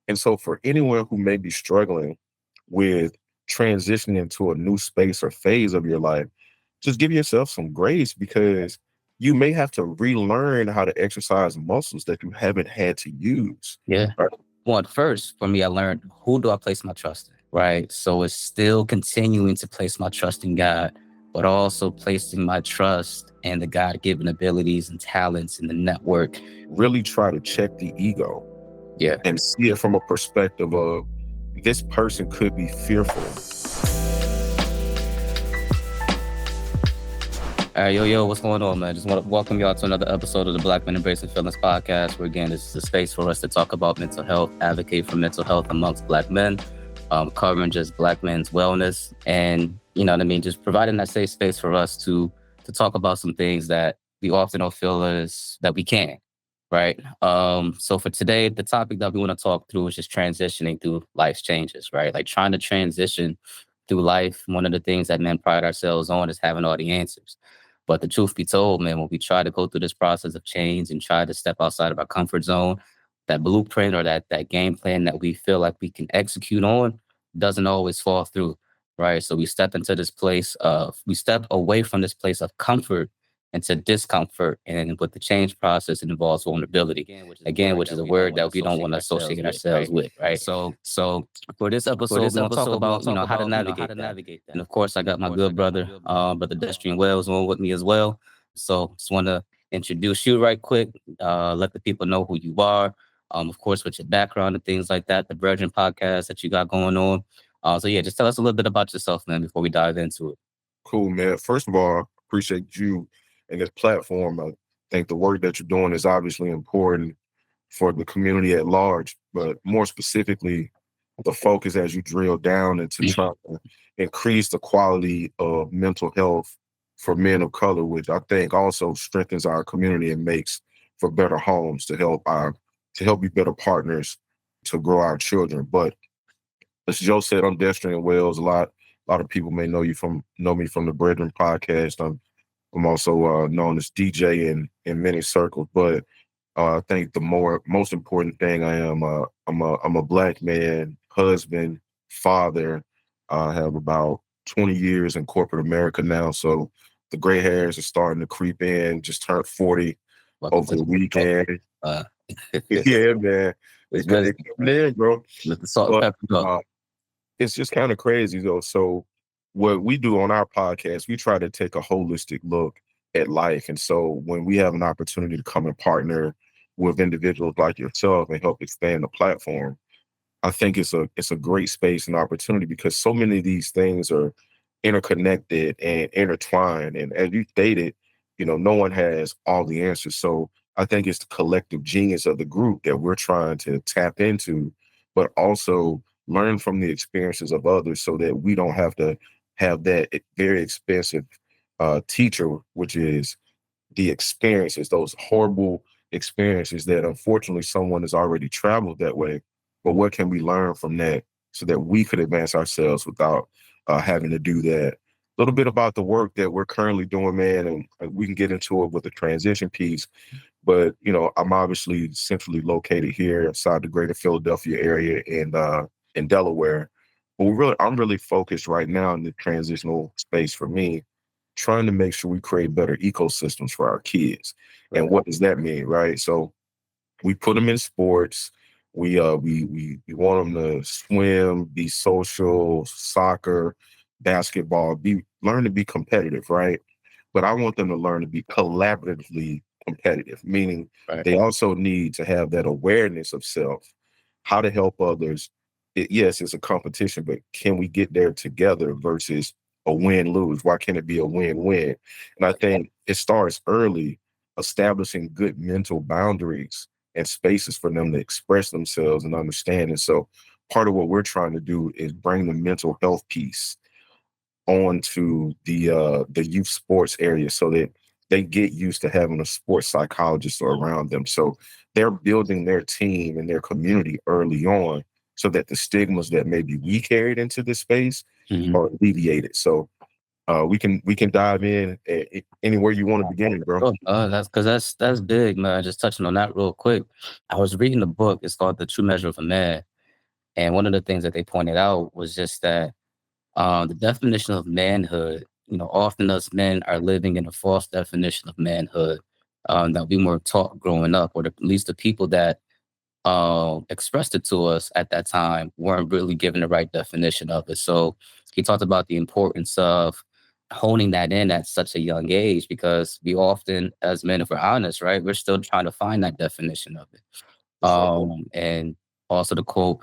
And so for anyone who may be struggling with transitioning to a new space or phase of your life, just give yourself some grace because you may have to relearn how to exercise muscles that you haven't had to use. Yeah. Right. Well, at first, for me, I learned, who do I place my trust in? Right. So it's still continuing to place my trust in God, but also placing my trust in the God given abilities and talents in the network. Really try to check the ego Yeah. and see it from a perspective of this person could be fearful. All right, yo, what's going on, man? Just want to welcome y'all to another episode of the Black Men Embracing Feelings podcast, where again, this is a space for us to talk about mental health, advocate for mental health amongst Black men, covering just Black men's wellness, and you know what I mean, just providing that safe space for us to talk about some things that we often don't feel is that we can, right? So for today, the topic that we want to talk through is just transitioning through life's changes, right? Like trying to transition through life. One of the things that men pride ourselves on is having all the answers. But the truth be told, man, when we try to go through this process of change and try to step outside of our comfort zone, that blueprint or that game plan that we feel like we can execute on doesn't always fall through, right? So we step away from this place of comfort into discomfort. And with the change process, it involves vulnerability, again, which is a word that we don't want to associate ourselves with, right? So for this episode, we're going to talk about, how to navigate that. And of course, I got my good brother, Brother Destrian Wells, on with me as well. So just want to introduce you right quick, let the people know who you are, of course, with your background and things like that, the Virgin podcast that you got going on. So yeah, just tell us a little bit about yourself, man, before we dive into it. Cool, man. First of all, appreciate you and this platform. I think the work that you're doing is obviously important for the community at large, but more specifically, the focus as you drill down into trying to increase the quality of mental health for men of color, which I think also strengthens our community and makes for better homes to help be better partners to grow our children. But as Joe said, I'm Destry Wells. A lot of people may know me from the Brethren podcast. I'm also known as DJ in many circles, but I think the most important thing I'm a Black man, husband, father. I have about 20 years in corporate America now, so the gray hairs are starting to creep in. Just turned 40 Welcome over to the weekend. uh, Yeah, man, it's good. it coming in, bro. Let the salt and But pepper go. it's just kind of crazy though. So what we do on our podcast, we try to take a holistic look at life. And so when we have an opportunity to come and partner with individuals like yourself and help expand the platform, I think it's a great space and opportunity because so many of these things are interconnected and intertwined. And as you stated, no one has all the answers. So I think it's the collective genius of the group that we're trying to tap into, but also learn from the experiences of others so that we don't have to have that very expensive teacher, which is the experiences, those horrible experiences that unfortunately someone has already traveled that way. But what can we learn from that so that we could advance ourselves without having to do that? A little bit about the work that we're currently doing, man, and we can get into it with the transition piece. But I'm obviously centrally located here inside the greater Philadelphia area and in Delaware. But I'm really focused right now in the transitional space for me, trying to make sure we create better ecosystems for our kids. And what does that mean, right? So we put them in sports. We want them to swim, be social, soccer, basketball, learn to be competitive, right? But I want them to learn to be collaboratively competitive, meaning Right. they also need to have that awareness of self, how to help others. Yes, it's a competition, but can we get there together versus a win-lose? Why can't it be a win-win? And I think it starts early, establishing good mental boundaries and spaces for them to express themselves and understand. And so part of what we're trying to do is bring the mental health piece onto the youth sports area so that they get used to having a sports psychologist around them. So they're building their team and their community early on so that the stigmas that maybe we carried into this space Mhm. are alleviated. So we can dive in anywhere you want to begin, bro. Oh, that's big, man. Just touching on that real quick. I was reading a book. It's called The True Measure of a Man. And one of the things that they pointed out was just that the definition of manhood, often us men are living in a false definition of manhood that we were taught growing up, or at least the people that expressed it to us at that time weren't really given the right definition of it. So he talked about the importance of honing that in at such a young age, because we often, as men, if we're honest, right, we're still trying to find that definition of it. For sure. And also the quote,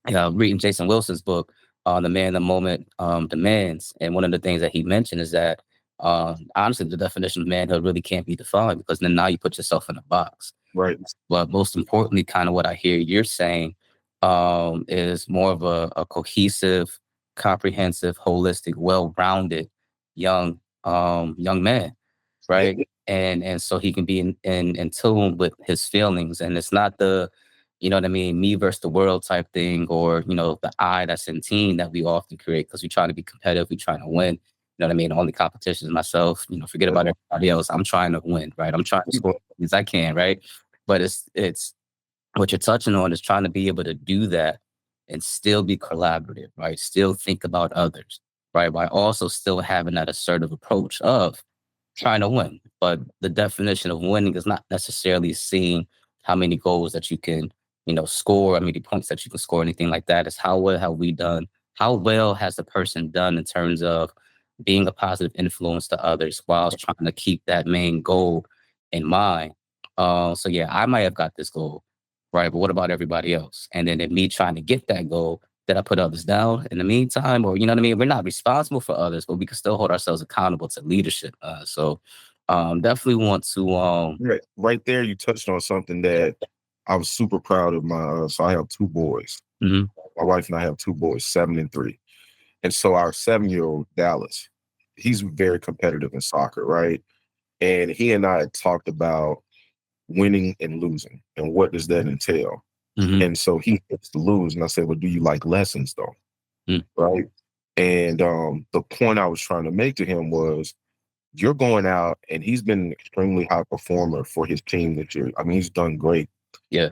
reading Jason Wilson's book, The Man the Moment Demands. And one of the things that he mentioned is that honestly, the definition of manhood really can't be defined, because then now you put yourself in a box. Right. But most importantly, kind of what I hear you're saying is more of a cohesive, comprehensive, holistic, well-rounded young man, Yeah. right? And so he can be in tune with his feelings, and it's not the, you know what I mean, me versus the world type thing, or the I that's in team that we often create because we try to be competitive, we trying to win. You know what I mean? The only competition is myself. Forget about everybody else. I'm trying to win, right? I'm trying to score as many as I can, right? But it's what you're touching on is trying to be able to do that and still be collaborative, right? Still think about others, right? While also still having that assertive approach of trying to win. But the definition of winning is not necessarily seeing how many goals that you can, score, how many points that you can score, anything like that. It's how well have we done? How well has the person done in terms of being a positive influence to others whilst trying to keep that main goal in mind? So yeah, I might have got this goal, right? But what about everybody else? And then in me trying to get that goal, did I put others down in the meantime? Or, you know what I mean? We're not responsible for others, but we can still hold ourselves accountable to leadership. So definitely want to, Right there, you touched on something yeah. that I was super proud of. So I have two boys. Hmm. My wife and I have two boys, 7 and 3. And so our 7-year-old Dallas, he's very competitive in soccer, right? And he and I had talked about winning and losing and what does that entail. Hmm. And so he gets to lose, and I said, "Well, do you like lessons, though?" Mm. Right? And the point I was trying to make to him was, you're going out, and he's been an extremely high performer for his team this year. I mean, he's done great. Yeah.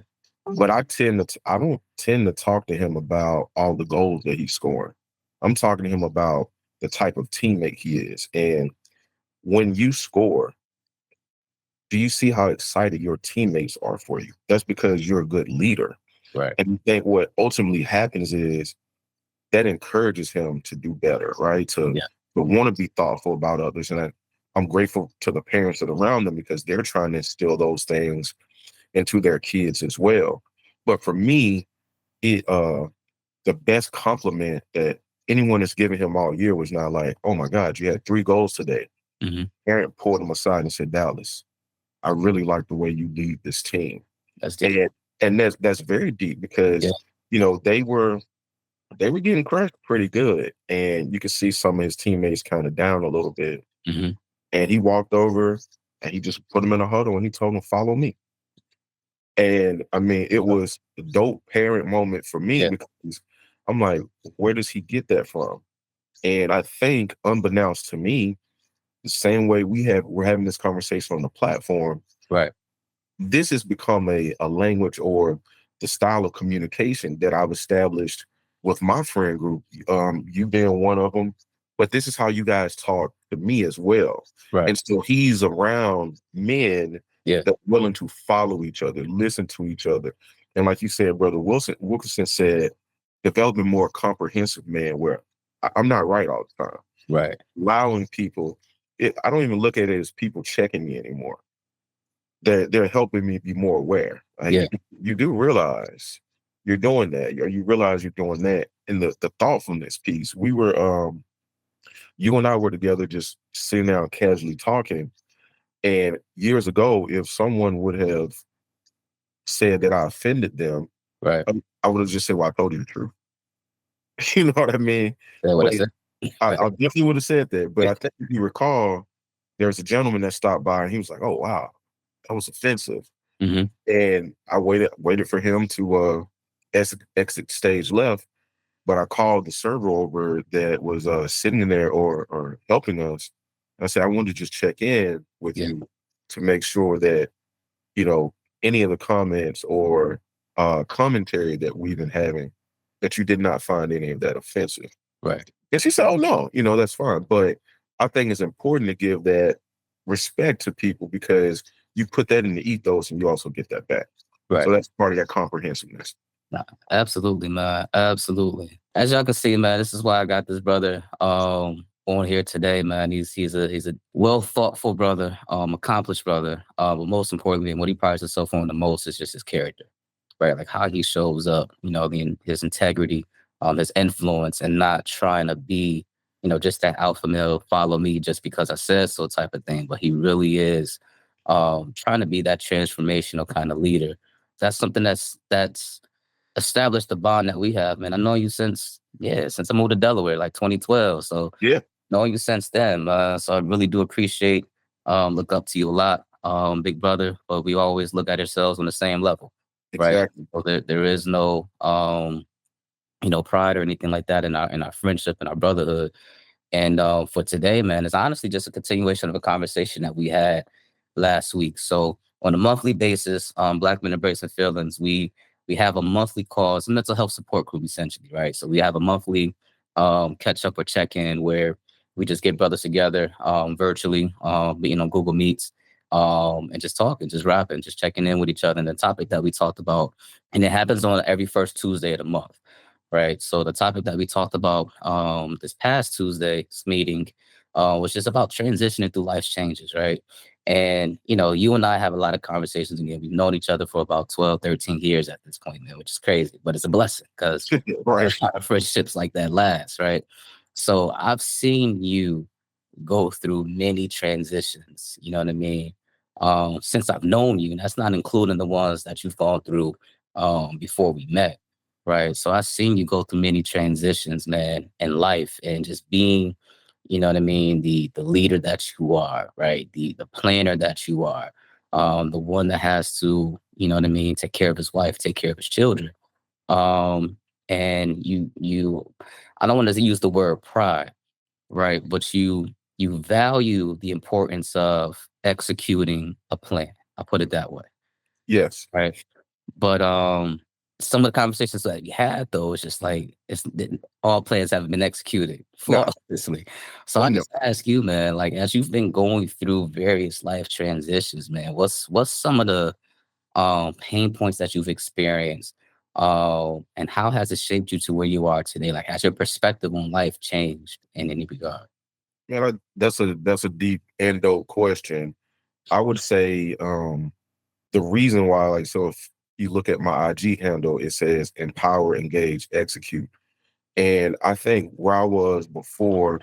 But I don't tend to talk to him about all the goals that he's scoring. I'm talking to him about the type of teammate he is. And when you score, do you see how excited your teammates are for you? That's because you're a good leader. Right. And you think what ultimately happens is that encourages him to do better, right? To Yeah. want to be thoughtful about others. And I'm grateful to the parents that are around them because they're trying to instill those things into their kids as well. But for me, it the best compliment that anyone has given him all year was not like, "Oh my God, you had 3 goals today." Hmm. Parent pulled him aside and said, "Dallas, I really like the way you lead this team." That's deep. And that's very deep Yeah. because they were getting crushed pretty good, and you could see some of his teammates kind of down a little bit. Hmm. And he walked over and he just put them in a huddle and he told them, "Follow me." And I mean, it was a dope parent moment for me Yeah. because I'm like, where does he get that from? And I think, unbeknownst to me, the same way we're having this conversation on the platform, Right. this has become a language or the style of communication that I've established with my friend group, you being one of them. But this is how you guys talk to me as well. Right. And so he's around men Yeah. that are willing to follow each other, listen to each other. And like you said, Brother Wilkerson said, developing more comprehensive man where I'm not right all the time. Right. Allowing people, I don't even look at it as people checking me anymore. They're helping me be more aware. Yeah. You do realize you're doing that, or you realize you're doing that. And the thoughtfulness piece. You and I were together, just sitting down casually talking. And years ago, if someone would have said that I offended them, Right. I would have just said, "Well, I told you the truth." You know what I mean? That's what I But said. I definitely would have said that. But Yeah. I think if you recall, there was a gentleman that stopped by, and he was like, "Oh wow, that was offensive." Hmm. And I waited for him to exit stage left, but I called the server over that was sitting in there or helping us. I said, "I wanted to just check in with Yeah. you to make sure that you know any of the comments or commentary that we've been having that you did not find any of that offensive. Right. And she said, oh, no, that's fine. But I think it's important to give that respect to people because you put that in the ethos and you also get that back. So Right. that's part of that comprehensiveness. Nah, absolutely, man. Absolutely. As y'all can see, man, this is why I got this brother on here today, man. He's a well thoughtful brother, accomplished brother. But most importantly, and what he prides himself on the most is just his character, right? Like how he shows up, his integrity, his influence, and not trying to be, just that alpha male, follow me just because I said so type of thing. But he really is trying to be that transformational kind of leader. That's something that's established the bond that we have, man. I know you since I moved to Delaware, like 2012. So Yeah, know you since then. So I really do appreciate, look up to you a lot, big brother. But we always look at ourselves on the same level, right? exactly. So there is no, pride or anything like that in our friendship and our brotherhood. And for today, man, it's honestly just a continuation of a conversation that we had last week. So on a monthly basis, Black Men Embracing Feelings, we have a monthly call. It's a mental health support group, essentially, right? So we have a monthly catch up or check in where we just get brothers together virtually, being on Google Meets, and just talking, just rapping, just checking in with each other and the topic that we talked about. And it happens on every first Tuesday of the month. Right. So the topic that we talked about this past Tuesday's meeting was just about transitioning through life's changes, right? And, you and I have a lot of conversations again. We've known each other for about 12, 13 years at this point, man, which is crazy, but it's a blessing because Right. friendships like that last, right? So I've seen you go through many transitions, you know what I mean? Since I've known you, and that's not including the ones that you've gone through before we met. Right. So I've seen you go through many transitions, man, in life and just being, you know what I mean, the leader that you are, right? The planner that you are, the one that has to, you know what I mean, take care of his wife, take care of his children. Um, and you I don't want to use the word pride, right? But you value the importance of executing a plan. I'll put it that way. Yes. Right. But some of the conversations that we had though, it's just like all plans haven't been executed No. flawlessly. So Oh I no. just ask you, man, like as you've been going through various life transitions, man, what's some of the pain points that you've experienced? And how has it shaped you to where you are today? Like has your perspective on life changed in any regard? Man, that's a deep and dope question. I would say the reason why, like, so if you look at my IG handle, it says empower, engage, execute. And I think where I was before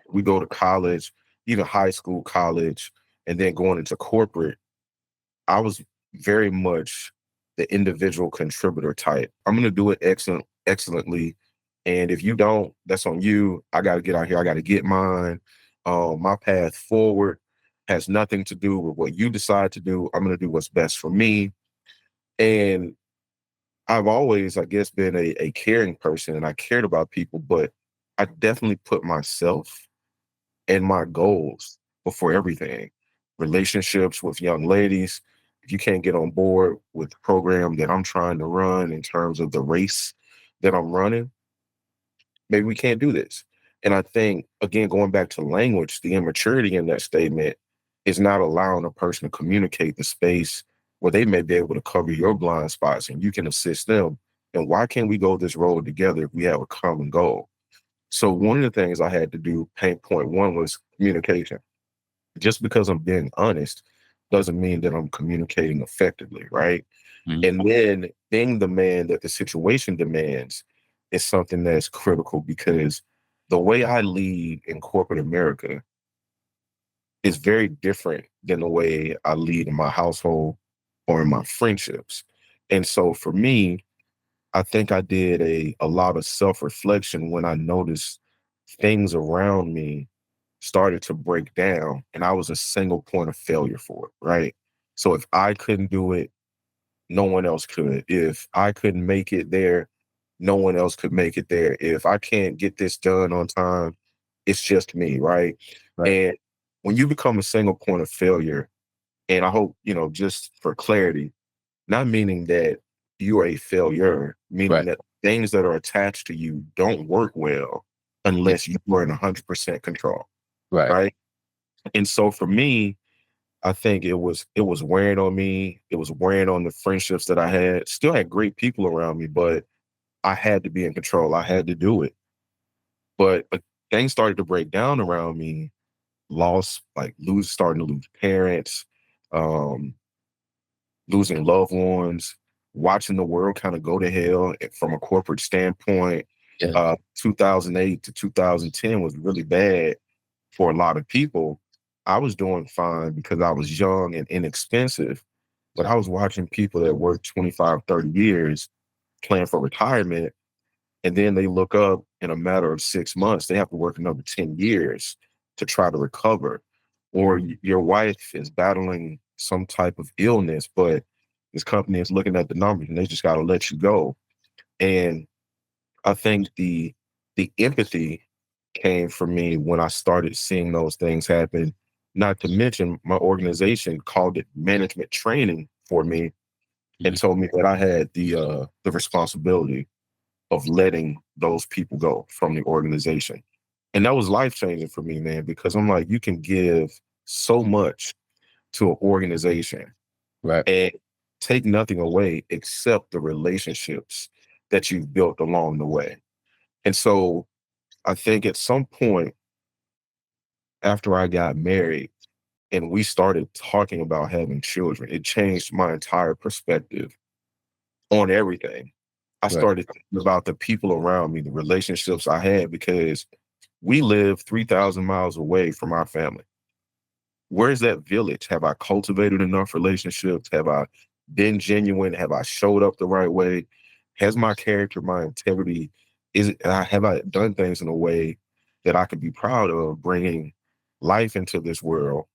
we go to college, even high school, college, and then going into corporate, I was very much the individual contributor type. I'm gonna do it excellently. And if you don't, that's on you. I gotta get out here, I gotta get mine. My path forward has nothing to do with what you decide to do. I'm gonna do what's best for me. And I've always, I guess, been a caring person and I cared about people, but I definitely put myself and my goals before everything. Relationships with young ladies. If you can't get on board with the program that I'm trying to run in terms of the race that I'm running, maybe we can't do this. And I think, again, going back to language, the immaturity in that statement is not allowing a person to communicate the space where they may be able to cover your blind spots and you can assist them. And why can't we go this road together if we have a common goal? So one of the things I had to do, pain point one, was communication. Just because I'm being honest doesn't mean that I'm communicating effectively, right? Mhm. And then being the man that the situation demands is something that's critical because the way I lead in corporate America is very different than the way I lead in my household or in my friendships. And so for me, I think I did a lot of self-reflection when I noticed things around me started to break down and I was a single point of failure for it, right? So if I couldn't do it, no one else could. If I couldn't make it there, no one else could make it there. If I can't get this done on time, it's just me, right? Right. And when you become a single point of failure, and I hope, just for clarity, not meaning that you are a failure, meaning Right. that things that are attached to you don't work well Yeah. unless you are in 100% control, Right. right? And so for me, I think it was wearing on me. It was wearing on the friendships that I had. Still had great people around me, but I had to be in control. I had to do it. But things started to break down around me. Starting to lose parents, um, losing loved ones, watching the world kind of go to hell from a corporate standpoint. Yeah. 2008 to 2010 was really bad for a lot of people. I was doing fine because I was young and inexpensive, but I was watching people that worked 25, 30 years plan for retirement. And then they look up in a matter of 6 months, they have to work another 10 years to try to recover. Or your wife is battling some type of illness, but this company is looking at the numbers and they just got to let you go. And I think the empathy came from me when I started seeing those things happen. Not to mention, my organization called it management training for me and Mhm. told me that I had the responsibility of letting those people go from the organization. And that was life changing for me, man, because I'm like, you can give so much to an organization Right. and take nothing away except the relationships that you've built along the way. And so I think at some point after I got married and we started talking about having children, it changed my entire perspective on everything. I Right. started thinking about the people around me, the relationships I had, because we live 3,000 miles away from our family. Where's that village? Have I cultivated enough relationships? Have I been genuine? Have I showed up the right way? Has my character, my integrity, have I done things in a way that I could be proud of, bringing life into this world,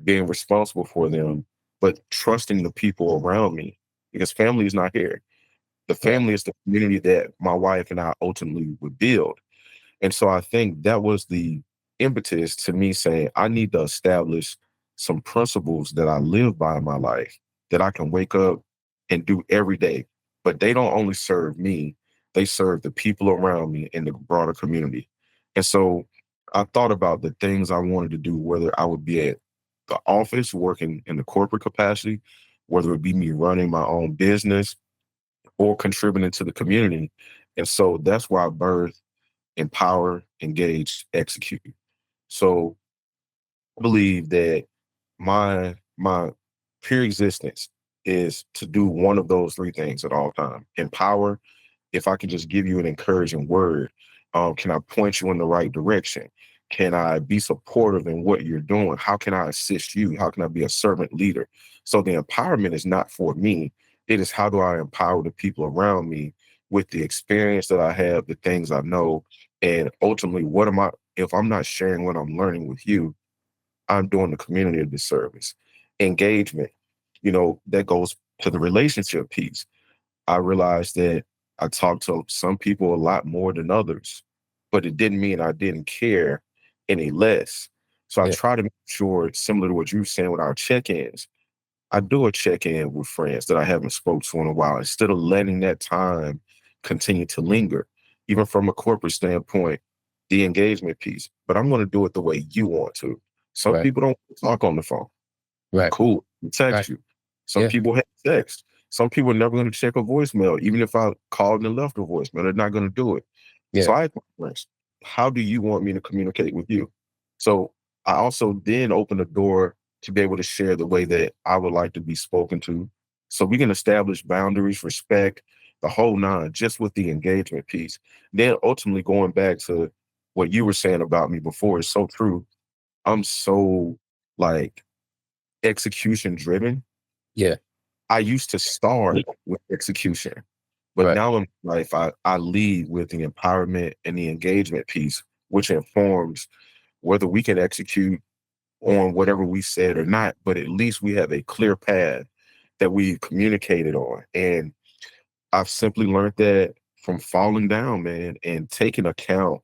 being responsible for them, but trusting the people around me because family is not here. The Right. family is the community that my wife and I ultimately would build. And so I think that was the impetus to me saying, I need to establish some principles that I live by in my life that I can wake up and do every day. But they don't only serve me, they serve the people around me in the broader community. And so I thought about the things I wanted to do, whether I would be at the office working in the corporate capacity, whether it be me running my own business or contributing to the community. And so that's why I birthed empower, engage, execute. So I believe that my pure existence is to do one of those three things at all time. Empower, if I can just give you an encouraging word, can I point you in the right direction? Can I be supportive in what you're doing? How can I assist you? How can I be a servant leader? So the empowerment is not for me. It is how do I empower the people around me with the experience that I have, the things I know, and ultimately, what am I? If I'm not sharing what I'm learning with you, I'm doing the community a disservice. Engagement, that goes to the relationship piece. I realized that I talked to some people a lot more than others, but it didn't mean I didn't care any less. So I Yeah. try to make sure, similar to what you were saying with our check-ins, I do a check-in with friends that I haven't spoke to in a while instead of letting that time continue to linger. Even from a corporate standpoint, the engagement piece, but I'm going to do it the way you want to. Some Right. people don't talk on the phone. Right. Cool. Right. Text you. Some Yeah. people have text. Some people are never going to check a voicemail. Even if I called and left a voicemail, they're not going to do it. Yeah. So I asked my friends, how do you want me to communicate with you? So I also then open the door to be able to share the way that I would like to be spoken to. So we can establish boundaries, respect, the whole nine, just with the engagement piece. Then ultimately going back to what you were saying about me before is so true. I'm so like execution driven. Yeah. I used to start with execution, but Right. now in life, I lead with the empowerment and the engagement piece, which informs whether we can execute on whatever we said or not, but at least we have a clear path that we communicated on. And I've simply learned that from falling down, man, and taking account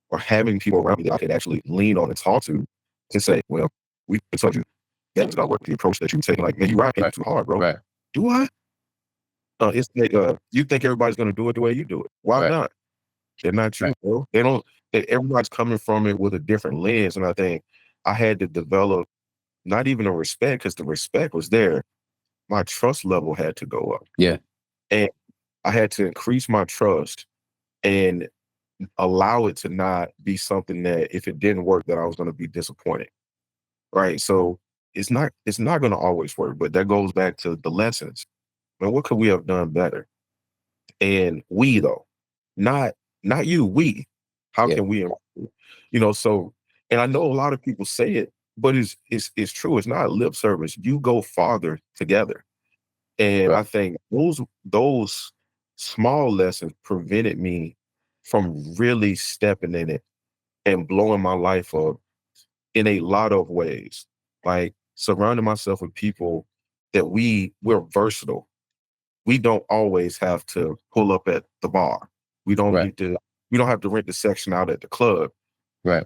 or having people around me that I could actually lean on and talk to say, well, we told you that was not what the approach that you were taking. Like, man, you ride people Right. too hard, bro. Right. Do I? It's like you think everybody's gonna do it the way you do it. Why Right. not? They're not you, Right. bro. They don't. Everybody's coming from it with a different lens, and I think I had to develop not even a respect because the respect was there. My trust level had to go up, Yeah. and I had to increase my trust and allow it to not be something that if it didn't work, that I was going to be disappointed. Right. So it's not going to always work, but that goes back to the lessons. Man, what could we have done better? And we though, not not you, we. How Yeah. can we improve? So and I know a lot of people say it, but it's true. It's not lip service. You go farther together. And Right. I think those small lessons prevented me from really stepping in it and blowing my life up in a lot of ways. Like surrounding myself with people that we're versatile. We don't always have to pull up at the bar. We don't Right. need to we don't have to rent the section out at the club. Right.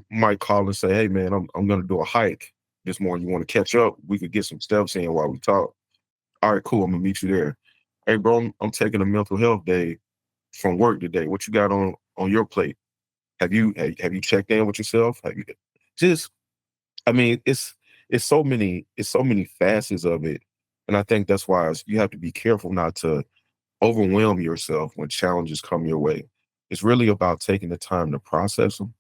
Might call and say, "Hey man, I'm gonna do a hike this morning. You want to catch up? We could get some steps in while we talk." All right, cool. I'm gonna meet you there. Hey, bro, I'm taking a mental health day from work today. What you got on your plate? Have you checked in with yourself? Have you just? I mean, it's so many facets of it, and I think that's why you have to be careful not to overwhelm yourself when challenges come your way. It's really about taking the time to process them,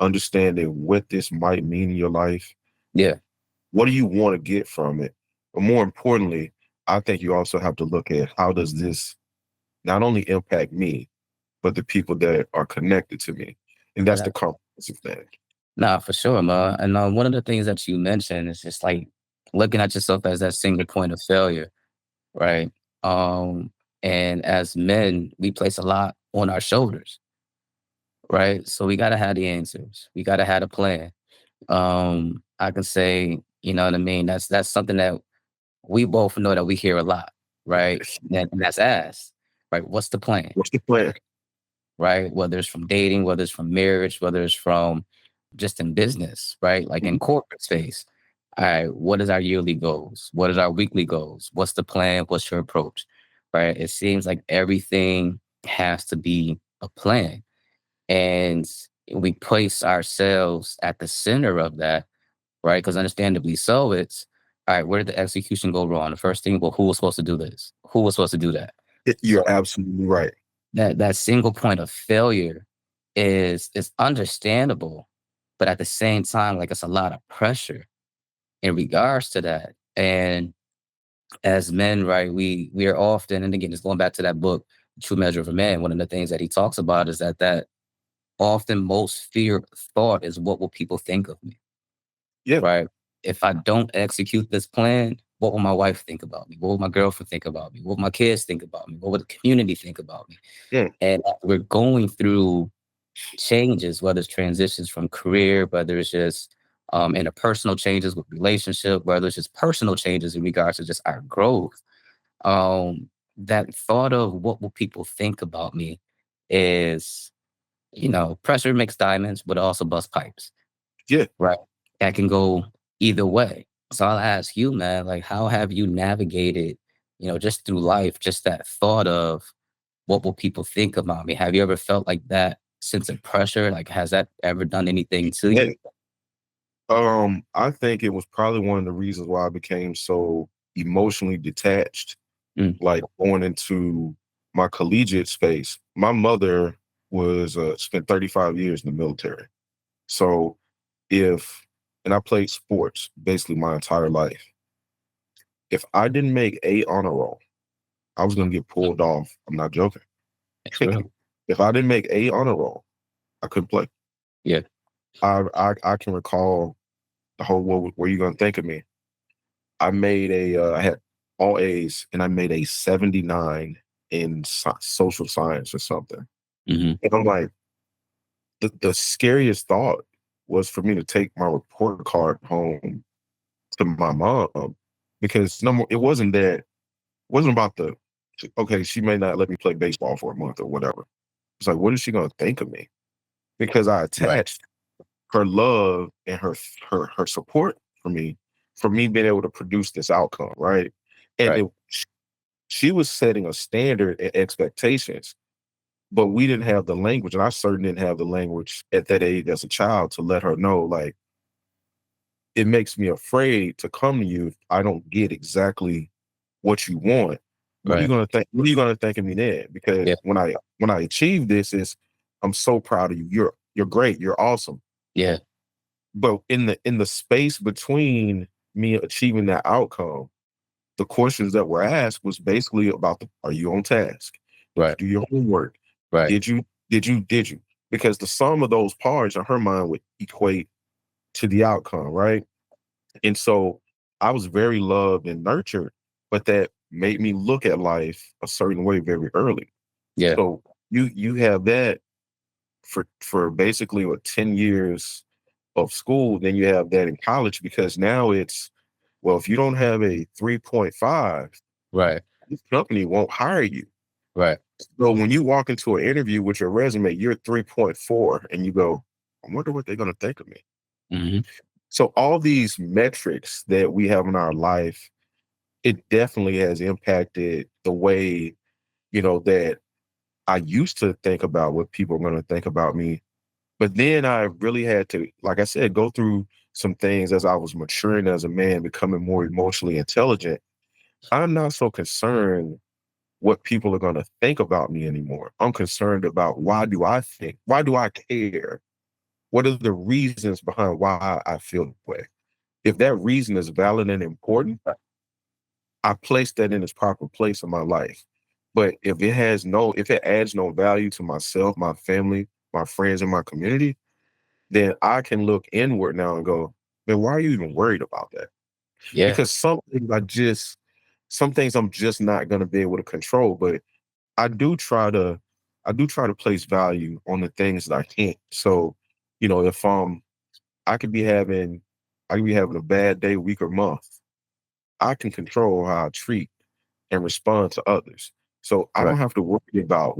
understanding what this might mean in your life. Yeah. What do you want to get from it? But more importantly, I think you also have to look at how does this not only impact me, but the people that are connected to me. And that's the comprehensive thing. Nah, for sure, man. And one of the things that you mentioned is just like looking at yourself as that single point of failure, right? Um, and as men, we place a lot on our shoulders, right? So we gotta have the answers. We gotta have a plan. I can say, you know what I mean? That's something that we both know that we hear a lot, right? And that's asked, right? What's the plan? What's the plan? Right? Whether it's from dating, whether it's from marriage, whether it's from just in business, right? Like in Mhm. corporate space. All right, what is our yearly goals? What is our weekly goals? What's the plan? What's your approach? Right? It seems like everything has to be a plan. And we place ourselves at the center of that, right? Because understandably so, it's all right, where did the execution go wrong? The first thing, well, who was supposed to do this? Who was supposed to do that? You're So absolutely right. that single point of failure is understandable, but at the same time, like it's a lot of pressure in regards to that. And as men, right, we are often, and again, just going back to that book, True Measure of a Man, one of the things that he talks about is that often most fear thought is what will people think of me, Yeah, right? If I don't execute this plan, what will my wife think about me? What will my girlfriend think about me? What will my kids think about me? What will the community think about me? yeah, And we're going through changes, whether it's transitions from career, whether it's just interpersonal changes with relationship, whether it's just personal changes in regards to just our growth. That thought of what will people think about me is, pressure makes diamonds, but it also busts pipes, yeah. right? That can go either way. So I'll ask you, man, like, how have you navigated, just through life, just that thought of what will people think about me? Have you ever felt like that sense of pressure? Like, has that ever done anything to Yeah. you? I think it was probably one of the reasons why I became so emotionally detached, Mm, like going into my collegiate space. My mother was spent 35 years in the military. So if and I played sports basically my entire life. If I didn't make a honor roll, I was gonna get pulled off. I'm not joking. it's real. If I didn't make a honor roll, I couldn't play. Yeah. I can recall the whole what were you gonna think of me? I had all A's and I made a 79 in social science or something. Hmm. And I'm like, the scariest thought was for me to take my report card home to my mom because number it wasn't about the okay, she may not let me play baseball for a month or whatever. It's like, what is she gonna think of me? Because I Right. attached her love and her support for me being able to produce this outcome, right? And Right. she was setting a standard and expectations, but we didn't have the language, and I certainly didn't have the language at that age as a child to let her know, like, it makes me afraid to come to you if I don't get exactly what you want. What are you Right. gonna think? What are you gonna think of me then? Because Yeah. when I achieve this, is I'm so proud of you. You're great. You're awesome. Yeah. But in the space between me achieving that outcome, the questions that were asked was basically about are you on task? Did you Right. do your homework? Right. Did you? Because the sum of those parts in her mind would equate to the outcome, right? And so I was very loved and nurtured, but that made me look at life a certain way very early. Yeah. So you have that for basically what 10 years of school, then you have that in college because now it's, well, if you don't have a 3.5, Right. this company won't hire you. Right. So when you walk into an interview with your resume, you're 3.4 and you go, I wonder what they're going to think of me. Hmm. So all these metrics that we have in our life, it definitely has impacted the way, that I used to think about what people are going to think about me. But then I really had to, like I said, go through some things as I was maturing as a man, becoming more emotionally intelligent. I'm not so concerned what people are going to think about me anymore. I'm concerned about why do I think? Why do I care? What are the reasons behind why I feel that way? If that reason is valid and important, I place that in its proper place in my life. But if it adds no value to myself, my family, my friends, and my community, then I can look inward now and go, man, why are you even worried about that? Yeah. Because some things I'm just not gonna be able to control. But I do try to I do try to place value on the things that I can't. So, if I could be having I could be having a bad day, week, or month, I can control how I treat and respond to others. So I Right. don't have to worry about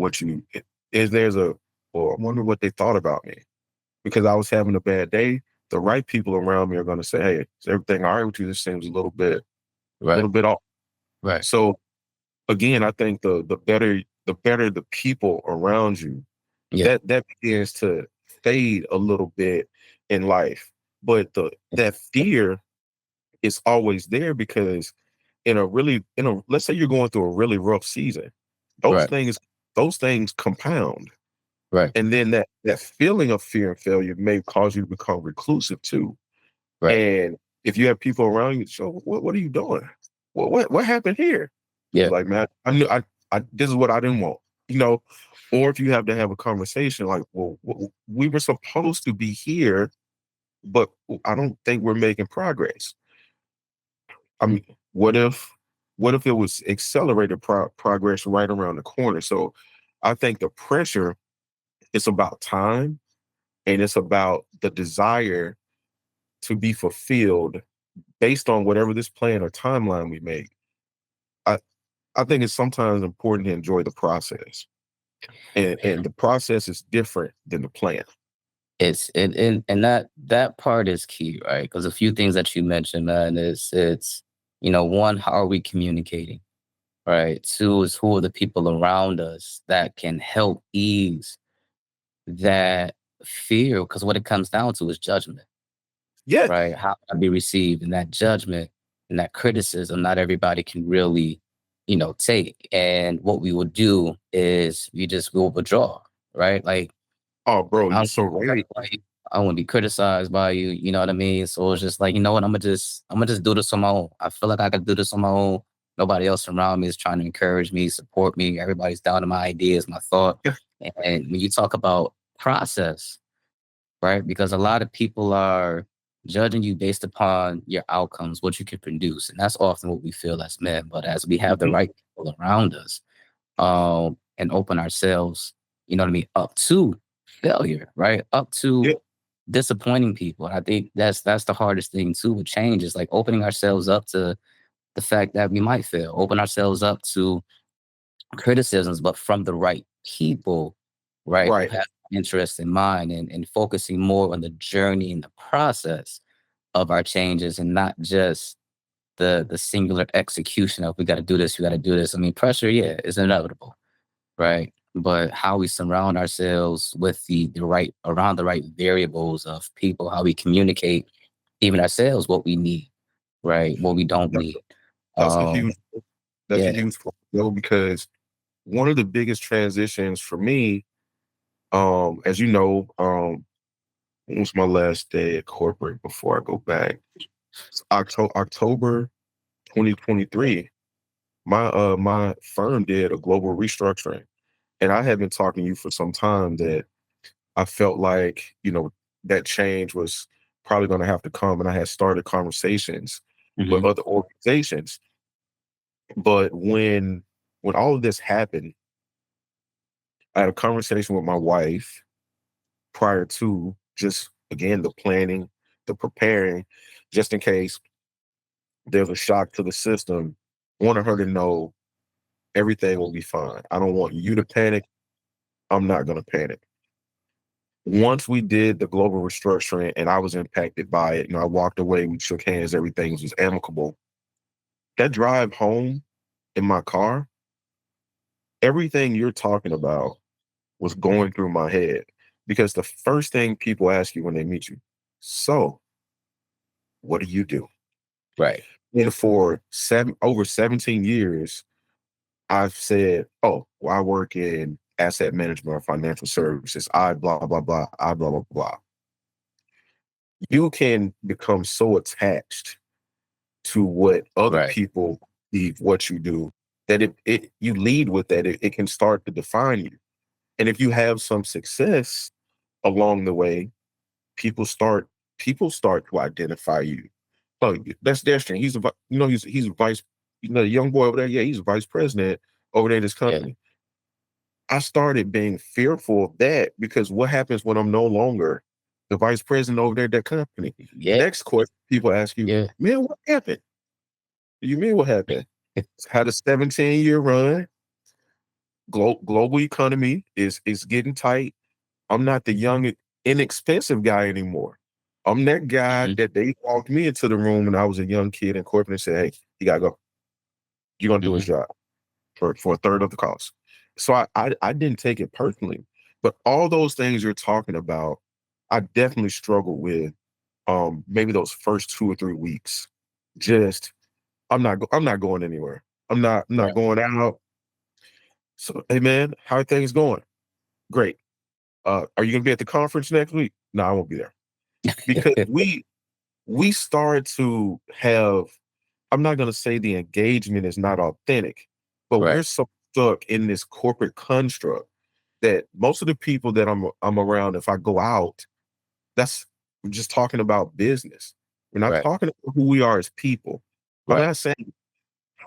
is there's a or I wonder what they thought about me. Because I was having a bad day, the right people around me are gonna say, hey, is everything all right with you? This seems a Right. little bit off. Right. So again, I think the better the people around you, Yeah. that begins to fade a little bit in life. But the that fear is always there because let's say you're going through a really rough season, those Right. things those things compound. Right. And then that feeling of fear and failure may cause you to become reclusive too. Right. And if you have people around you, so what are you doing? What happened here? Yeah. It's like, man, I knew I this is what I didn't want, you know. Or if you have to have a conversation like, well, we were supposed to be here, but I don't think we're making progress. I mean, what if it was accelerated progress right around the corner? So I think the pressure is about time and it's about the desire to be fulfilled based on whatever this plan or timeline we make. I, I think it's sometimes important to enjoy the process. And the process is different than the plan. And that part is key, right? Because a few things that you mentioned, man, is it's one, how are we communicating, right? Two is who are the people around us that can help ease that fear, because what it comes down to is judgment, Yeah. right? How I be received, and that judgment and that criticism, not everybody can really, take. And what we will do is we will withdraw, right? Like Oh, bro, I you're don't so right. like I want to be criticized by you. You know what I mean? So it's just like, you know what? I'm gonna just do this on my own. I feel like I could do this on my own. Nobody else around me is trying to encourage me, support me. Everybody's down to my ideas, my thought. Yeah. And when you talk about process, right? Because a lot of people are judging you based upon your outcomes, what you can produce. And that's often what we feel as men. But as we have the Mhm. right people around us, and open ourselves, you know what I mean, up to failure, right? Up Yeah. to disappointing people. And I think that's the hardest thing too with change is like opening ourselves up to the fact that we might fail, open ourselves up to criticisms, but from the right people, right? Who Right. have interest in mind and focusing more on the journey and the process of our changes and not just the singular execution of we got to do this, we got to do this. I mean, pressure, yeah, is inevitable, right? But how we surround ourselves with the right around the right variables of people, how we communicate, even ourselves, what we need, right? What we don't That's need. that's a Um, huge that's a yeah. huge point, though, because one of the biggest transitions for me, as you know, when was my last day at corporate before I go back? October 2023. My firm did a global restructuring, and I had been talking to you for some time that I felt like, that change was probably going to have to come, and I had started conversations with Hmm. other organizations. But when all of this happened, I had a conversation with my wife prior to, just again, the planning, the preparing, just in case there's a shock to the system. I wanted her to know everything will be fine. I don't want you to panic. I'm not going to panic. Once we did the global restructuring and I was impacted by it, I walked away, we shook hands, everything was amicable. That drive home in my car, everything you're talking about was going through my head, because the first thing people ask you when they meet you, so what do you do? Right. And for over 17 years, I've said, oh, well, I work in asset management or financial services. I blah, blah, blah. I blah, blah, blah. You can become so attached to what other Right. people believe what you do that it you lead with that. It can start to define you. And if you have some success along the way, people start people start to identify you. Oh, that's Destiny. He's a vice, the young boy over there. Yeah, he's a vice president over there in this Yeah. company. I started being fearful of that, because what happens when I'm no longer the vice president over there at that company? Yeah. Next question people ask you, Yeah. man, what happened? You mean what happened? Had a 17-year run. Global economy is getting tight. I'm not the young, inexpensive guy anymore. I'm that guy Hmm. that they walked me into the room when I was a young kid in corporate and said, hey, you gotta go. You're gonna do his Hmm. job for a third of the cost. So I didn't take it personally. But all those things you're talking about, I definitely struggled with, maybe those first 2 or 3 weeks. Just I'm not going anywhere. I'm not Right. going out. So hey man, how are things going? Great. Are you gonna be at the conference next week? No, I won't be there. Because we start to have, I'm not gonna say the engagement is not authentic, but we're Right. so stuck in this corporate construct that most of the people that I'm around, if I go out, that's we're just talking about business. We're not Right. talking about who we are as people. I'm Right. not saying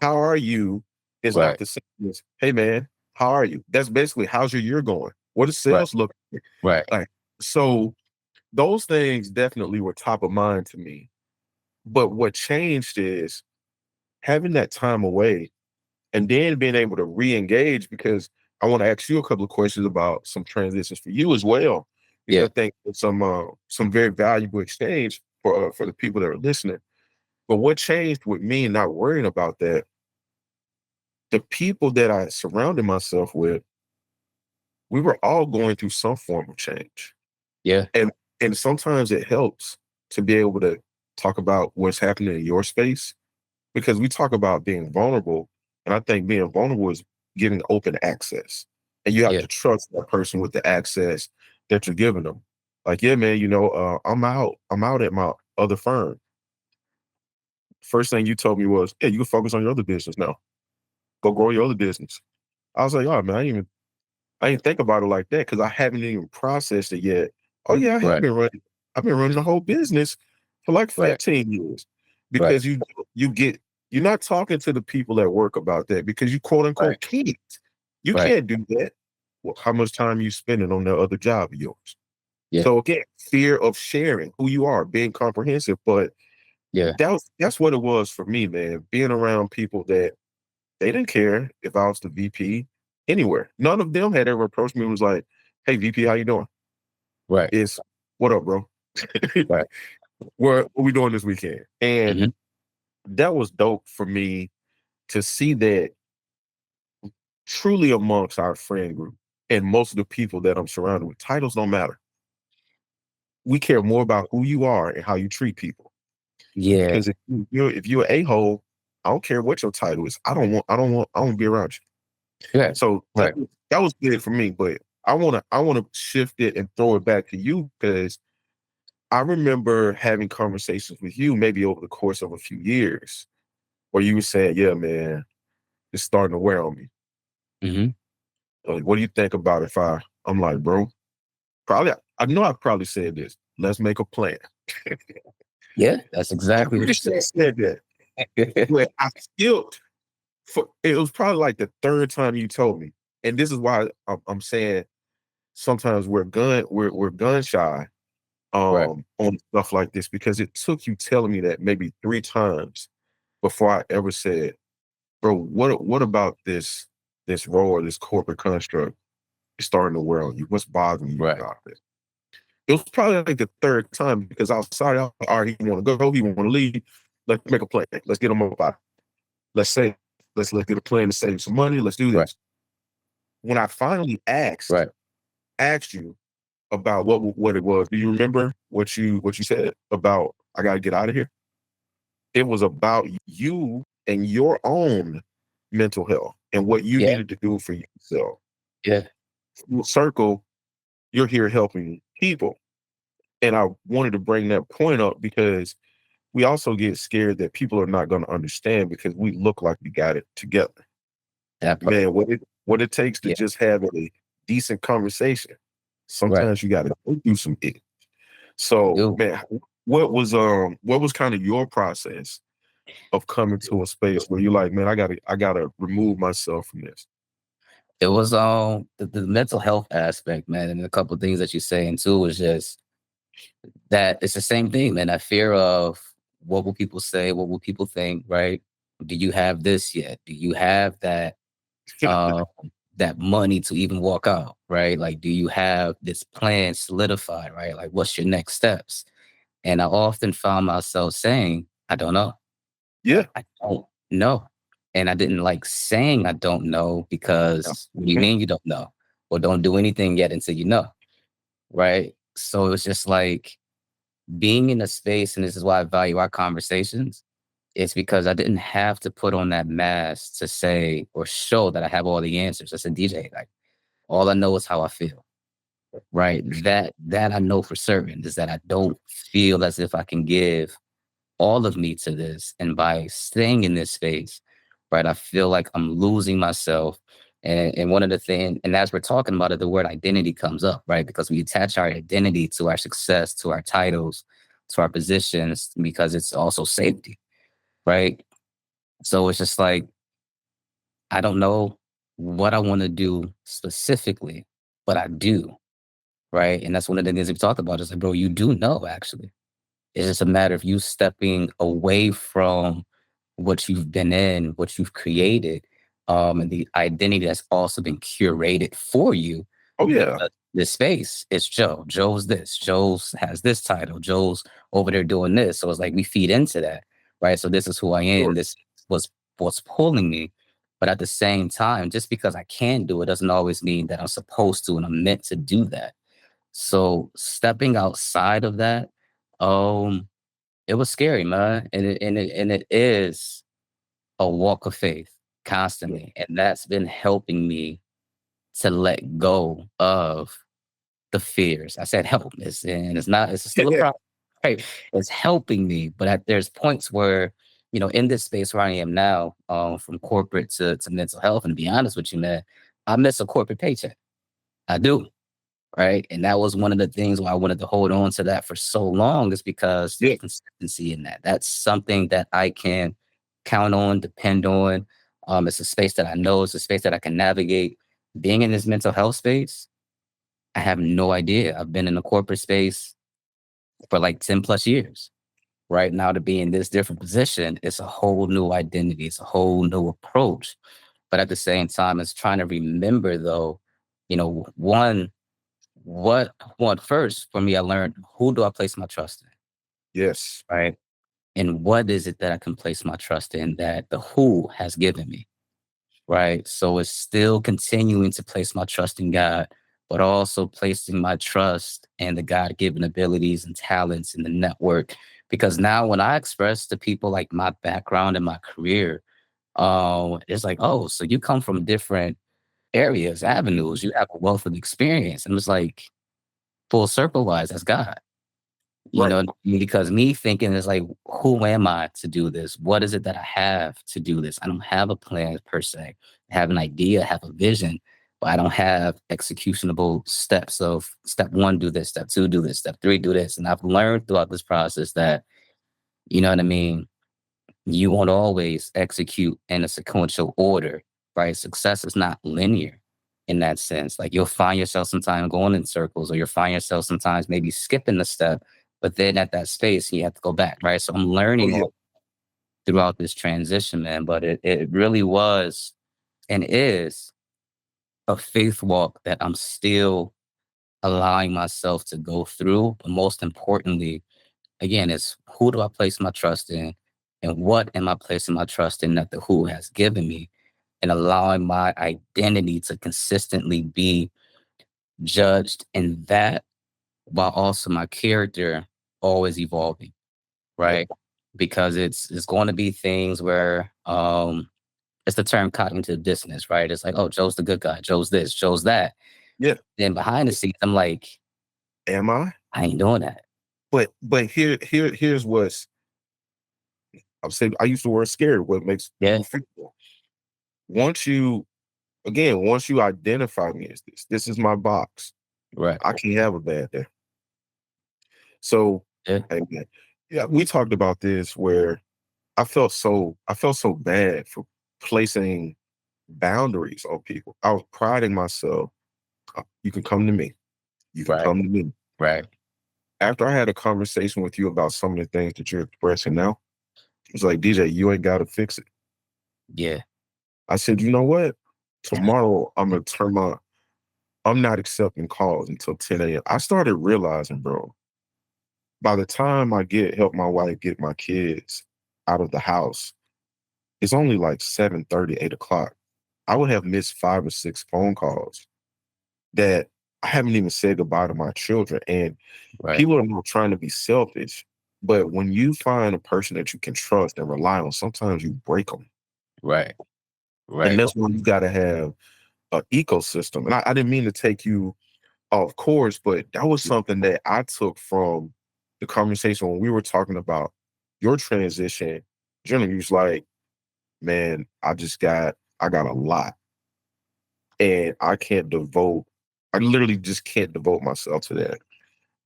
how are you is not Right. the same as, hey man, how are you? That's basically, how's your year going? What does Right. sales look like? Right. Like, so those things definitely were top of mind to me. But what changed is having that time away and then being able to re-engage, because I want to ask you a couple of questions about some transitions for you as well, because I Yeah. think it's some very valuable exchange for the people that are listening. But what changed with me and not worrying about that, the people that I surrounded myself with, we were all going through some form of change. Yeah. And and sometimes it helps to be able to talk about what's happening in your space, because we talk about being vulnerable. And I think being vulnerable is giving open access. And you have Yeah. to trust that person with the access that you're giving them. Like, yeah, man, I'm out at my other firm. First thing you told me was, yeah, you can focus on your other business now. Go grow your other business. I was like, oh man, I didn't think about it like that, because I haven't even processed it yet. Oh yeah, Right. I've been running the whole business for like Right. 15 years. Right. Because you get you're not talking to the people at work about that, because you quote Right. unquote can't. You Right. can't do that. Well, how much time you spending on that other job of yours? Yeah. So again, fear of sharing who you are, being comprehensive. But Yeah. that's what it was for me, man. Being around people that they didn't care if I was the VP anywhere. None of them had ever approached me and was like, "Hey, VP, how you doing?" Right. It's what up, bro? Right. What we doing this weekend? And Hmm. that was dope for me to see that truly amongst our friend group and most of the people that I'm surrounded with, titles don't matter. We care more about who you are and how you treat people. Yeah. Because if you're a hole, I don't care what your title is. I don't want to be around you. Yeah. So Right. that was good for me. But I wanna shift it and throw it back to you because I remember having conversations with you maybe over the course of a few years where you were saying, "Yeah, man, it's starting to wear on me. Hmm. Like, what do you think about if I'm like, bro, probably I know I probably said this. Let's make a plan." Yeah, that's I'm exactly what pretty you sure I said. said that. But I still for it was probably like the third time you told me. And this is why I'm saying sometimes we're gun shy Right. on stuff like this because it took you telling me that maybe three times before I ever said, bro, what about this role or this corporate construct is starting to wear on you? What's bothering you Right. about it? It was probably like the third time because I was sorry. All right, he want to go, he want to leave. Let's make a plan. Let's get him up out. Let's say, let's get a plan to save some money. Let's do Right. this. When I finally Right. asked you about what it was, do you remember what you said about I gotta get out of here? It was about you and your own mental health and what you Yeah. needed to do for yourself. Yeah. Full circle, you're here helping people. And I wanted to bring that point up because we also get scared that people are not going to understand because we look like we got it together. That part. Man, what it takes to Yeah. just have a decent conversation. Right. Sometimes you got to go through some it. You So, do. man, what was kind of your process of coming to a space where you're like, man, I gotta remove myself from this. It was the mental health aspect, man, and a couple of things that you're saying too is just that it's the same thing, man. That fear of what will people say, what will people think, right? Do you have this yet? Do you have uh that money to even walk out, right? Like, do you have this plan solidified, right? Like, what's your next steps? And I often found myself saying, I don't know. Yeah. I don't know. And I didn't like saying I don't know Yeah. because what do you mean you don't know? Well, don't do anything yet until you know, right? So it's just like being in a space, and this is why I value our conversations, is because I didn't have to put on that mask to say or show that I have all the answers. I said, DJ, like all I know is how I feel, right? That I know for certain is that I don't feel as if I can give all of me to this. And by staying in this space, right, I feel like I'm losing myself. And one of the things, and as we're talking about it, the word identity comes up, right? Because we attach our identity to our success, to our titles, to our positions, because it's also safety, right? So it's just like, I don't know what I want to do specifically, but I do, right? And that's one of the things we talked about. Is like, bro, you do know actually. It's just a matter of you stepping away from what you've been in, what you've created, and the identity that's also been curated for you. Oh yeah. This space is Joe. Joe's this. Joe's has this title. Joe's over there doing this. So it's like we feed into that, right? So this is who I am. Sure. This was what's pulling me. But at the same time, just because I can do it doesn't always mean that I'm supposed to and I'm meant to do that. So stepping outside of that, um, it was scary, man, and it is a walk of faith Yeah. constantly, and that's been helping me to let go of the fears. I said help, it's not. It's still a Yeah. problem. Right? It's helping me, but there's points where in this space where I am now, from corporate to mental health, and to be honest with you, man, I miss a corporate paycheck. I do. Right. And that was one of the things why I wanted to hold on to that for so long is because there's Yeah. consistency in that. That's something that I can count on, depend on. It's a space that I know, it's a space that I can navigate. Being in this mental health space, I have no idea. I've been in the corporate space for like 10 plus years. Right now, to be in this different position, it's a whole new identity, it's a whole new approach. But at the same time, it's trying to remember, though, one, what one first for me, I learned who do I place my trust in, Yes. right? And what is it that I can place my trust in that the who has given me? Right. So it's still continuing to place my trust in God, but also placing my trust in the God given abilities and talents in the network. Because now when I express to people like my background and my career, it's like, oh, so you come from different areas, avenues, you have a wealth of experience. And it's like full circle wise, that's God. You Right. know, because me thinking is like, who am I to do this? What is it that I have to do this? I don't have a plan per se. I have an idea, have a vision, but I don't have executionable steps of step one, do this, step two, do this, step three, do this. And I've learned throughout this process that, you know what I mean? You won't always execute in a sequential order, right? Success is not linear in that sense. Like you'll find yourself sometimes going in circles, or you'll find yourself sometimes maybe skipping a step, but then at that space, you have to go back, right? So I'm Oh learning yeah. all throughout this transition, man. But it really was and is a faith walk that I'm still allowing myself to go through. But most importantly, again, is who do I place my trust in? And what am I placing my trust in that the who has given me? And allowing my identity to consistently be judged in that, while also my character always evolving, Yep. right? Because it's going to be things where it's the term cognitive dissonance, right? It's like, oh, Joe's the good guy, Joe's this, Joe's that. Yeah. Then behind the scenes, I'm like, Am I? I ain't doing that. But here's what's I'm saying. I use the word scared. What makes Yeah, people fearful? Once you once you identify me as this is my box. right. I can't have a bad day. So, Yeah, hey, man, yeah, we talked about this where I felt so bad for placing boundaries on people. I was priding myself. You can come to me. You can right, come to me. right. After I had a conversation with you about some of the things that you're expressing now, it's like, DJ, you ain't got to fix it. Yeah, I said, you know what? Tomorrow I'm not accepting calls until 10 a.m. I started realizing, bro, by the time help my wife get my kids out of the house, it's only like 7:30, 8 o'clock. I would have missed 5 or 6 phone calls that I haven't even said goodbye to my children. And right, people are not trying to be selfish, but when you find a person that you can trust and rely on, sometimes you break them. right, And right, that's when you got to have an ecosystem. And I didn't mean to take you off course, but that was something that I took from the conversation when we were talking about your transition. Generally, you was like, man, I got a lot and I literally just can't devote myself to that.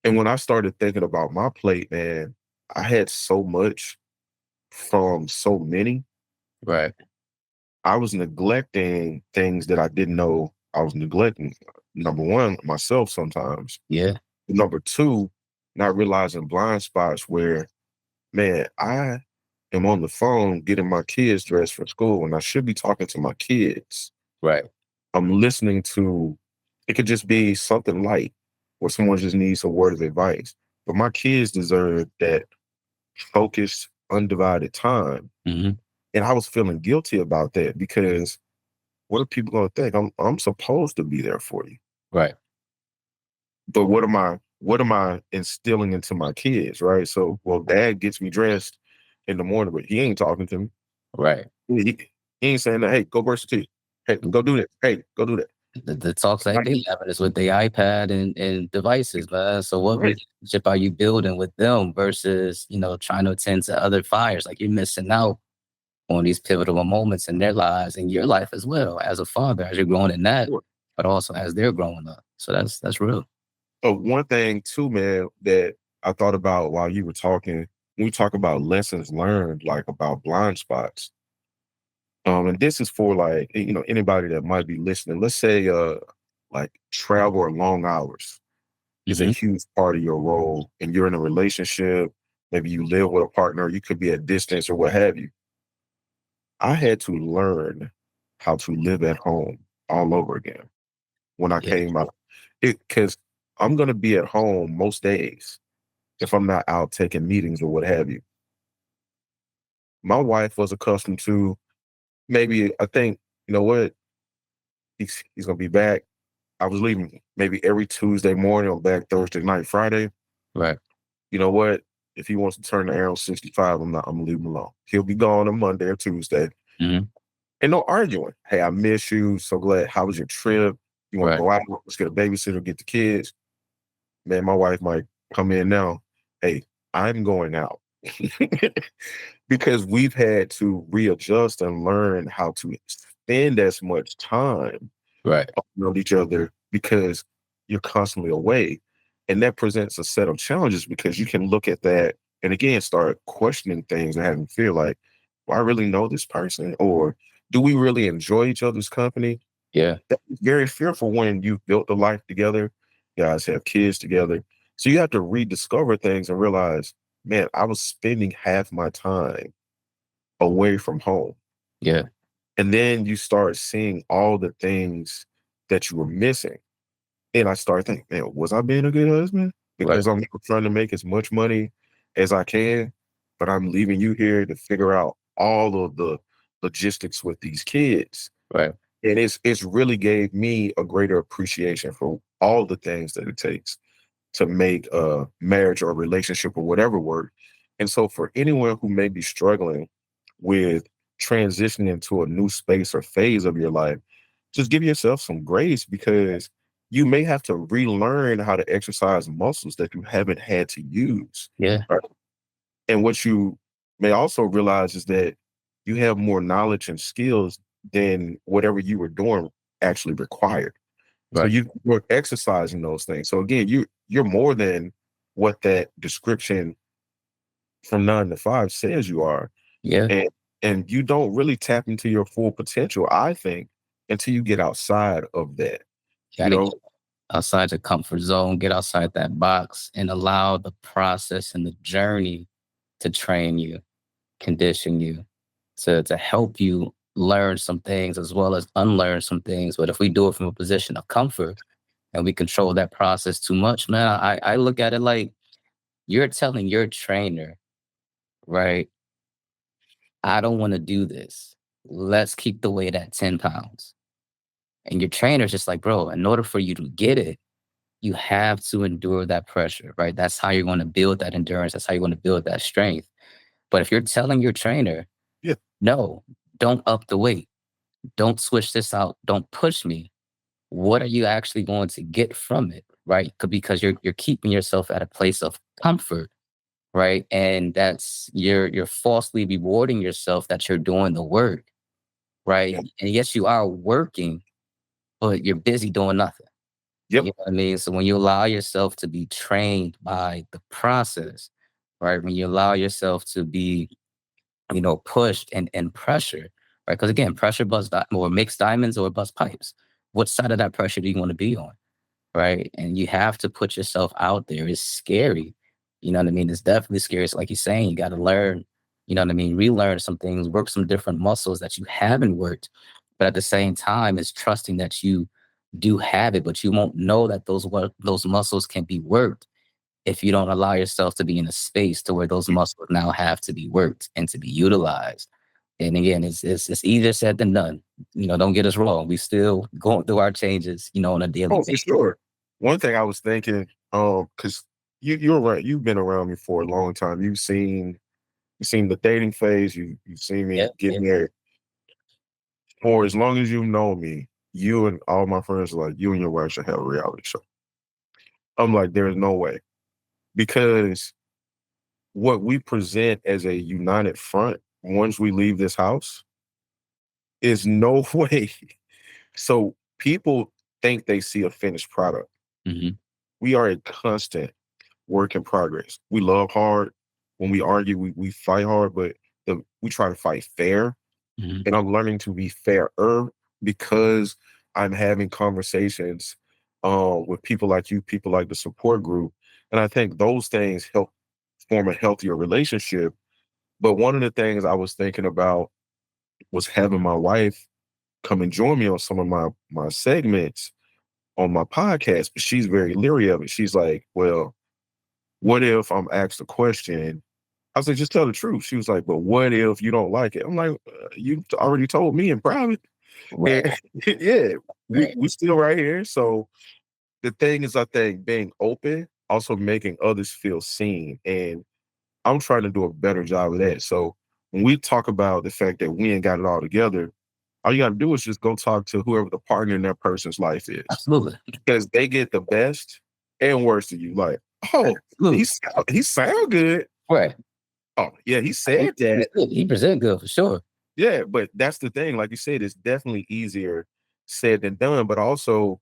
And when I started thinking about my plate, man, I had so much from so many. right. I was neglecting things that I didn't know I was neglecting. Number one, myself sometimes. Yeah, Number two, not realizing blind spots where, man, I am on the phone getting my kids dressed for school and I should be talking to my kids. right, I'm listening to, it could just be something light or someone just needs a word of advice. But my kids deserve that focused, undivided time. hmm, And I was feeling guilty about that because what are people going to think? I'm supposed to be there for you. right, But what am I instilling into my kids, right? So, well, dad gets me dressed in the morning, but he ain't talking to me. right. He ain't saying that, hey, go brush your teeth. Hey, go do that. Hey, go do that. The talks like Like, they having is with their iPad and devices, man. So what right. relationship are you building with them versus, trying to attend to other fires? Like you're missing out on these pivotal moments in their lives and your life as well as a father, as you're growing in that, Sure. but also as they're growing up. So that's real. One thing too, man, that I thought about while you were talking, when we talk about lessons learned, like about blind spots. And this is for like, anybody that might be listening. Let's say like travel or long hours is a Hmm. huge part of your role and you're in a relationship, maybe you live with a partner, you could be at distance or what have you. I had to learn how to live at home all over again when I Yeah, came out. Because I'm gonna be at home most days if I'm not out taking meetings or what have you. My wife was accustomed to maybe, I think, you know what, he's gonna be back. I was leaving maybe every Tuesday morning or back Thursday night, Friday. Right. You know what? If he wants to turn the air on 65, I'm gonna leave him alone. He'll be gone on Monday or Tuesday. Hmm. And no arguing. Hey, I miss you. So glad. How was your trip? You want to Right. go out? Let's get a babysitter, get the kids. Man, my wife might come in now. Hey, I'm going out. Because we've had to readjust and learn how to spend as much time Right. around each other because you're constantly away. And that presents a set of challenges because you can look at that and again start questioning things and having feel like, do I really know this person? Or do we really enjoy each other's company? Yeah. That's very fearful when you've built a life together, you guys have kids together. So you have to rediscover things and realize, man, I was spending half my time away from home. Yeah. And then you start seeing all the things that you were missing. And I started thinking, man, was I being a good husband? Right. Because I'm trying to make as much money as I can, but I'm leaving you here to figure out all of the logistics with these kids. Right. And it's really gave me a greater appreciation for all the things that it takes to make a marriage or a relationship or whatever work. And so for anyone who may be struggling with transitioning into a new space or phase of your life, just give yourself some grace because you may have to relearn how to exercise muscles that you haven't had to use. Yeah. Right? And what you may also realize is that you have more knowledge and skills than whatever you were doing actually required. So Right. you're exercising those things. So again, you're more than what that description from 9 to 5 says you are. Yeah. And and you don't really tap into your full potential, I think, until you get outside of that. You You gotta know, get outside your comfort zone, get outside that box, and allow the process and the journey to train you, condition you, to help you learn some things as well as unlearn some things. But if we do it from a position of comfort and we control that process too much, man, I look at it like you're telling your trainer, right? I don't want to do this. Let's keep the weight at 10 pounds. And your trainer's just like, bro, in order for you to get it, you have to endure that pressure, right? That's how you're going to build that endurance. That's how you're going to build that strength. But if you're telling your trainer, yeah, no, don't up the weight, don't switch this out, don't push me, what are you actually going to get from it, right? Because you're keeping yourself at a place of comfort, right? And that's you're falsely rewarding yourself that you're doing the work, right? yeah, And yes, you are working, but you're busy doing nothing. yep, You know what I mean? So when you allow yourself to be trained by the process, right? When you allow yourself to be, pushed and pressure, right? Because again, pressure or makes diamonds or bust pipes. What side of that pressure do you want to be on? Right? And you have to put yourself out there. It's scary. You know what I mean? It's definitely scary. It's like you're saying, you got to learn, you know what I mean? Relearn some things, work some different muscles that you haven't worked. But at the same time, it's trusting that you do have it, but you won't know that those muscles can be worked if you don't allow yourself to be in a space to where those muscles now have to be worked and to be utilized. And again, it's easier said than done. Don't get us wrong. We still going through our changes, on a daily oh, for basis. sure. One thing I was thinking, because you're right, you've been around me for a long time. You've seen the dating phase, you've seen Yeah, me get yeah, married. For as long as you know me, you and all my friends are like, you and your wife should have a reality show. I'm like, there's no way. Because what we present as a united front once we leave this house is no way. So people think they see a finished product. hmm We are a constant work in progress. We love hard. When we argue, we fight hard, but we try to fight fair. hmm And I'm learning to be fairer because I'm having conversations with people like you, people like the support group. And I think those things help form a healthier relationship. But one of the things I was thinking about was having my wife come and join me on some of my segments on my podcast, but she's very leery of it. She's like, well, what if I'm asked a question? I said, just tell the truth. She was like, but what if you don't like it? I'm like, you already told me in private. Right, And yeah, right. we still right here. So the thing is, I think being open, also making others feel seen. And I'm trying to do a better job of that. So when we talk about the fact that we ain't got it all together, all you got to do is just go talk to whoever the partner in that person's life is, Absolutely, because they get the best and worst of you. Like, oh, absolutely. he sound good. Right. Oh, yeah, he He said that. he present good for sure. Yeah, but that's the thing. Like you said, it's definitely easier said than done. But also,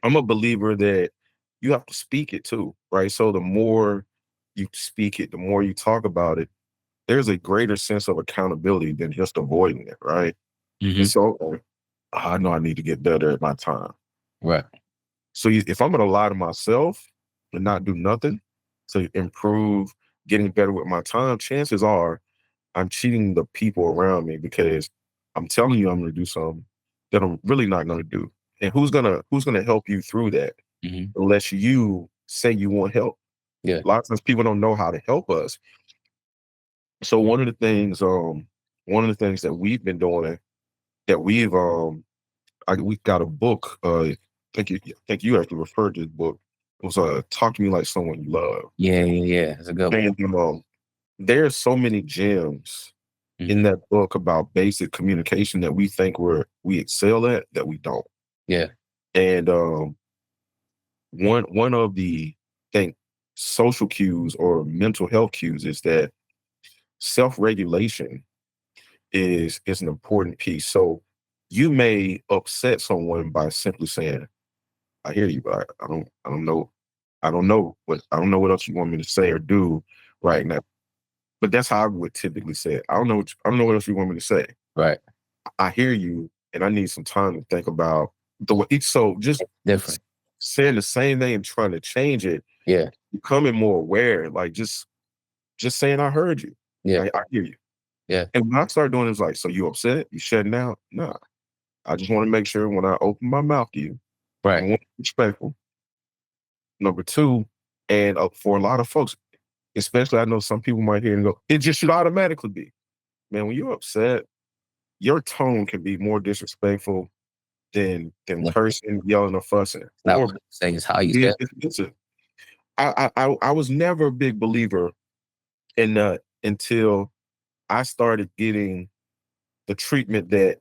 I'm a believer that you have to speak it too, right? So the more you speak it, the more you talk about it, there's a greater sense of accountability than just avoiding it, right? And Hmm. so I know I need to get better at my time. Right. So if I'm going to lie to myself and not do nothing to improve getting better with my time, chances are I'm cheating the people around me, because I'm telling you I'm going to do something that I'm really not going to do. And who's gonna help you through that Hmm. unless you say you want help? Yeah. A lot of times people don't know how to help us. So one of the things that we've been doing, that we got a book. I think you actually referred to this book. It was "Talk to Me Like Someone You Love." Yeah. Yeah. Yeah. It's a good one. And there's so many gems in Hmm. that book about basic communication that we think we excel at, that we don't. Yeah. And one of the think social cues or mental health cues is that self-regulation is an important piece. So you may upset someone by simply saying, I hear you, but I don't know what else you want me to say or do right Right. now. But that's how I would typically say it. I don't know what else you want me to say. Right. I hear you, and I need some time to think about the way. So just s- Different. saying the same thing and trying to change it, Yeah. becoming more aware, like just saying I heard you. Yeah. I hear you. Yeah. And when I start doing it, it's like, so you upset? You shutting down? Nah. I just want to make sure when I open my mouth to you, Right. number one, respectful. Number two, and for a lot of folks, especially I know some people might hear and go, it just should automatically be. Man, when you're upset, your tone can be more disrespectful than Yeah. cursing, yelling, or fussing. It's not Or what you say, it's how you say it. it's I was never a big believer in that until I started getting the treatment that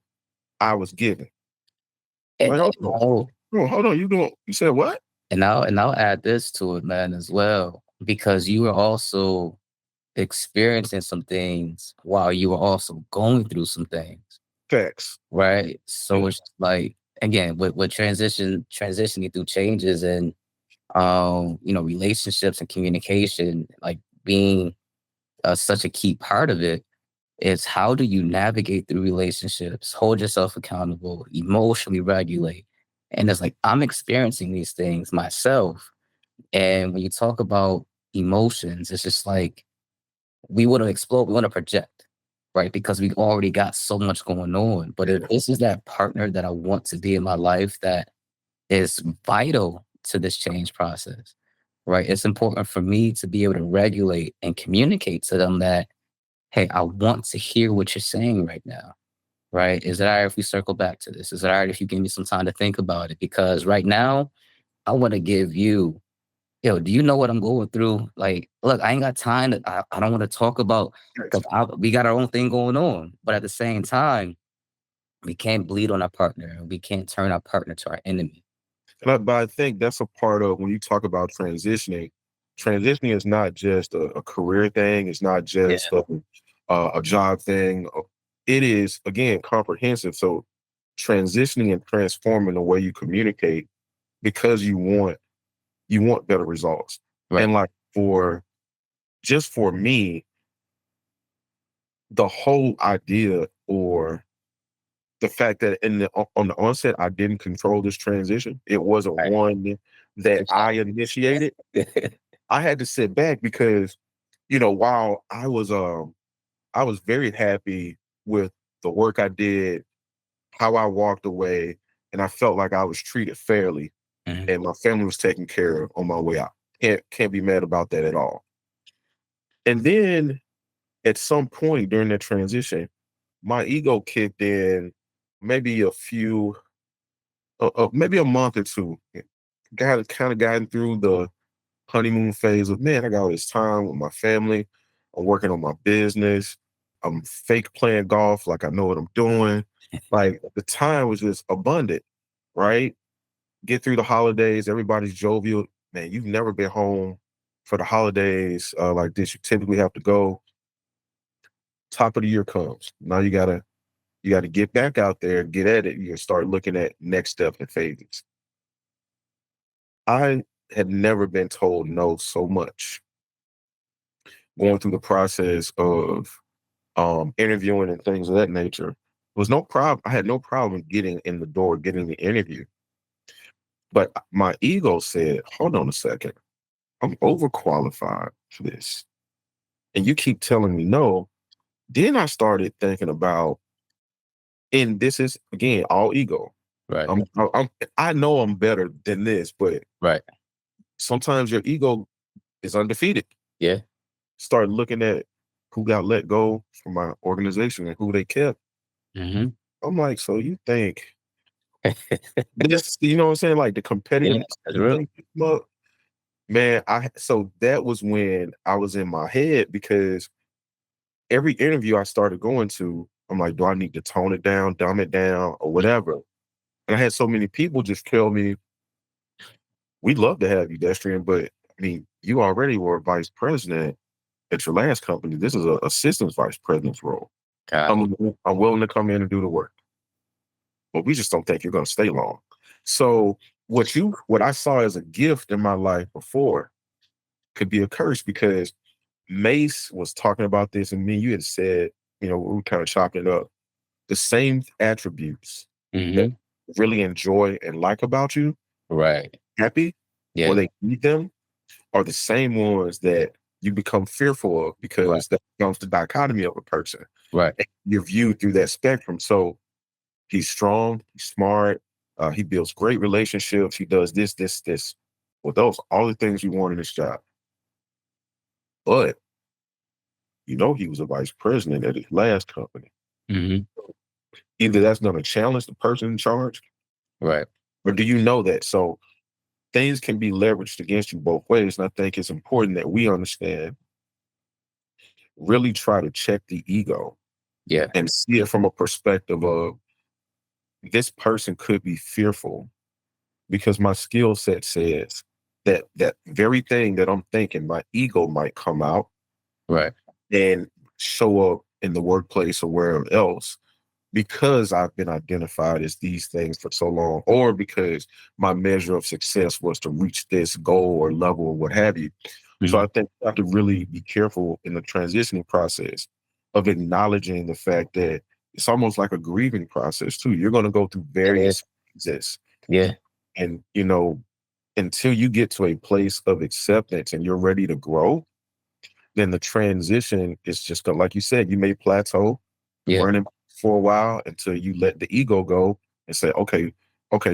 I was given. And, Like, you know, hold on, you said what? and I'll add this to it, man, as well, because you were also experiencing some things while you were also going through some things, Facts. right? Yeah. So it's like, again, with transitioning through changes and relationships and communication, like being such a key part of it, is how do you navigate through relationships, hold yourself accountable, emotionally regulate. And it's like I'm experiencing these things myself. And when you talk about emotions, it's just like we want to explode, we want to project, right? Because we already got so much going on. But if this is that partner that I want to be in my life that is vital to this change process, right? It's important for me to be able to regulate and communicate to them that, hey, I want to hear what you're saying right now, right? Is it all right if we circle back to this? Is it all right if you give me some time to think about it? Because right now, I want to give you, do you know what I'm going through? Like, look, I ain't got time. I don't want to talk about, because we got our own thing going on. But at the same time, we can't bleed on our partner. We can't turn our partner to our enemy. But I think that's a part of when you talk about transitioning. Transitioning is not just a career thing. It's not Yeah. just a job thing. It is, again, comprehensive. So transitioning and transforming the way you communicate, because you want better results. Right. And like for me, the whole idea, or the fact that on the onset I didn't control this transition, it wasn't Right. one that I Exactly. initiated. I had to sit back because, while I was very happy with the work I did, how I walked away, and I felt like I was treated fairly, Mhm. and my family was taken care of on my way out. Can't be mad about that at all. And then at some point during that transition, my ego kicked in maybe maybe a month or two. Got kind of gotten through the honeymoon phase of, man, I got all this time with my family. I'm working on my business. I'm fake playing golf like I know what I'm doing. Like the time was just abundant, right? Get through the holidays. Everybody's jovial. Man, you've never been home for the holidays like this. You typically have to go. Top of the year comes. Now you gotta get back out there, get at it. You can start looking at next steps and phases. I had never been told no so much going through the process of interviewing and things of that nature. Was no problem. I had no problem getting in the door, getting the interview. But my ego said, hold on a second. I'm overqualified for this. And you keep telling me no. Then I started thinking about, and this is again all ego. Right. I know I'm better than this, but Right. sometimes your ego is undefeated. Yeah. Start looking at who got let go from my organization and who they kept. Mm-hmm. I'm like, so you think this, you know what I'm saying? Like the Yeah. competitive, That's you real. think, look, man, so that was when I was in my head because every interview I started going to, I'm like, do I need to tone it down, dumb it down, or whatever? And I had so many people just tell me, we'd love to have you, Destrian, but I mean, you already were vice president at your last company. This is a assistant vice president's role. God. I'm willing to come in and do the work, but we just don't think you're going to stay long. So what I saw as a gift in my life before could be a curse because Mace was talking about this, and me, you had said, we were kind of chopping it up. The same attributes that Mm-hmm. really enjoy and like about you, Right. happy, or Yeah. they need them, are the same ones that you become fearful of Right. because that becomes the dichotomy of a person. Right. And you're viewed through that spectrum. So he's strong, he's smart, he builds great relationships, he does this, this, this. Well, those are all the things you want in this job. But he was a vice president at his last company. Mm-hmm. Either that's going to challenge the person in charge, Right. or do you know that? So things can be leveraged against you both ways. And I think it's important that we understand, really try to check the ego Yeah. and see it from a perspective of this person could be fearful because my skill set says that very thing that I'm thinking, my ego might come out Right. and show up in the workplace or wherever else because I've been identified as these things for so long, or because my measure of success was to reach this goal or level or what have you. So Mm-hmm. I think you have to really be careful in the transitioning process of acknowledging the fact that it's almost like a grieving process too. You're going to go through It is. various phases, Yeah. and until you get to a place of acceptance and you're ready to grow, then the transition is just going, like you said, you may plateau Yeah. running for a while until you let the ego go and say, okay,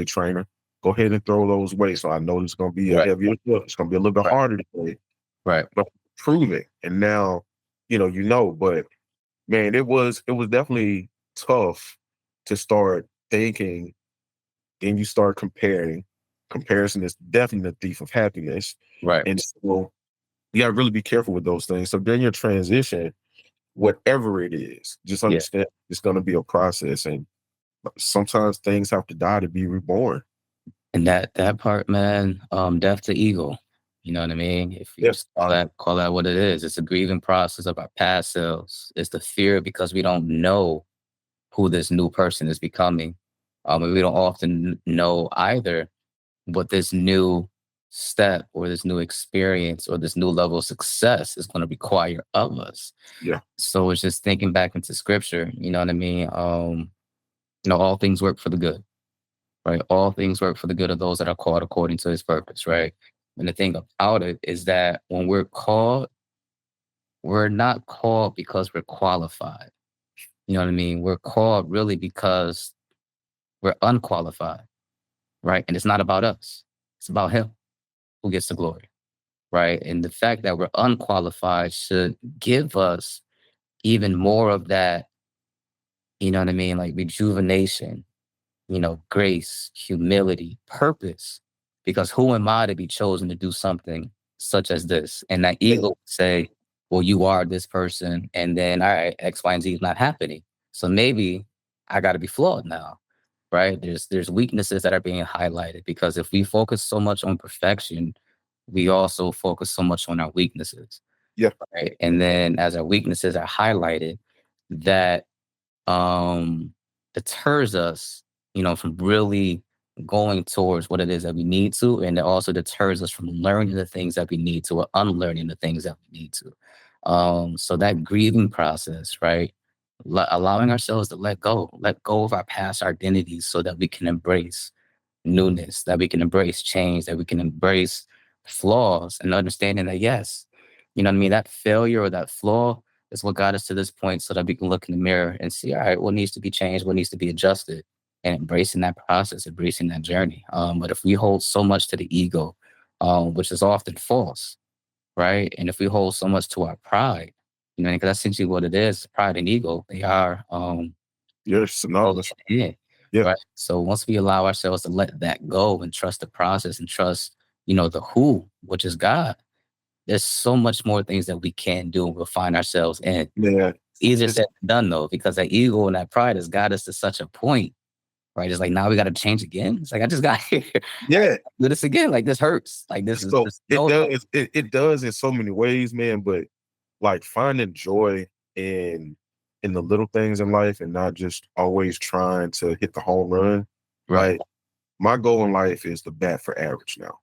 trainer, go ahead and throw those weights. So I know it's going to be a Right. heavier lift. It's going to be a little bit Right. harder today, Right. but prove it. And now, but man, it was definitely tough to start thinking. Then you start comparing. Comparison is definitely the thief of happiness. Right. And so you gotta really be careful with those things. So during your transition, whatever it is, just Yeah. understand it's gonna be a process. And sometimes things have to die to be reborn. And that part, man, death to ego. You know what I mean? If you Yeah. just call that what it is. It's a grieving process of our past selves. It's the fear because we don't know who this new person is becoming. And we don't often know either what this new step or this new experience or this new level of success is going to require of us. Yeah. So it's just thinking back into scripture, you know what I mean? All things work for the good, right? All things work for the good of those that are called according to his purpose, right? And the thing about it is that when we're called, we're not called because we're qualified. You know what I mean? We're called really because we're unqualified, right? And it's not about us. It's about him who gets the glory, right? And the fact that we're unqualified should give us even more of that, you know what I mean? Like rejuvenation, grace, humility, purpose. Because who am I to be chosen to do something such as this? And that Yeah. ego would say, well, you are this person. And then, all right, X, Y, and Z is not happening. So maybe I got to be flawed now, right? There's weaknesses that are being highlighted because if we focus so much on perfection, we also focus so much on our weaknesses, Yeah. right? And then as our weaknesses are highlighted, that um, deters us, from really going towards what it is that we need to. And it also deters us from learning the things that we need to or unlearning the things that we need to. So that grieving process, right? Allowing ourselves to let go of our past identities so that we can embrace newness, that we can embrace change, that we can embrace flaws and understanding that, yes, you know what I mean? That failure or that flaw is what got us to this point so that we can look in the mirror and see, all right, what needs to be changed, what needs to be adjusted, and embracing that process, embracing that journey. But if we hold so much to the ego, which is often false, right? And if we hold so much to our pride, because that's essentially what it is, pride and ego, they are Yeah. go Synonymous. hand in hand, Yeah. right? So once we allow ourselves to let that go and trust the process and trust, the who, which is God, there's so much more things that we can do and we'll find ourselves in. Yeah. Easier It's, said than done though, because that ego and that pride has got us to such a point, right? It's like now we got to change again. It's like I just got here. yeah. Do this again. Like this hurts. Like So this it no. does. It does in so many ways, man. But like finding joy in the little things in life and not just always trying to hit the home run. Right. Like my goal in life is to bat for average now.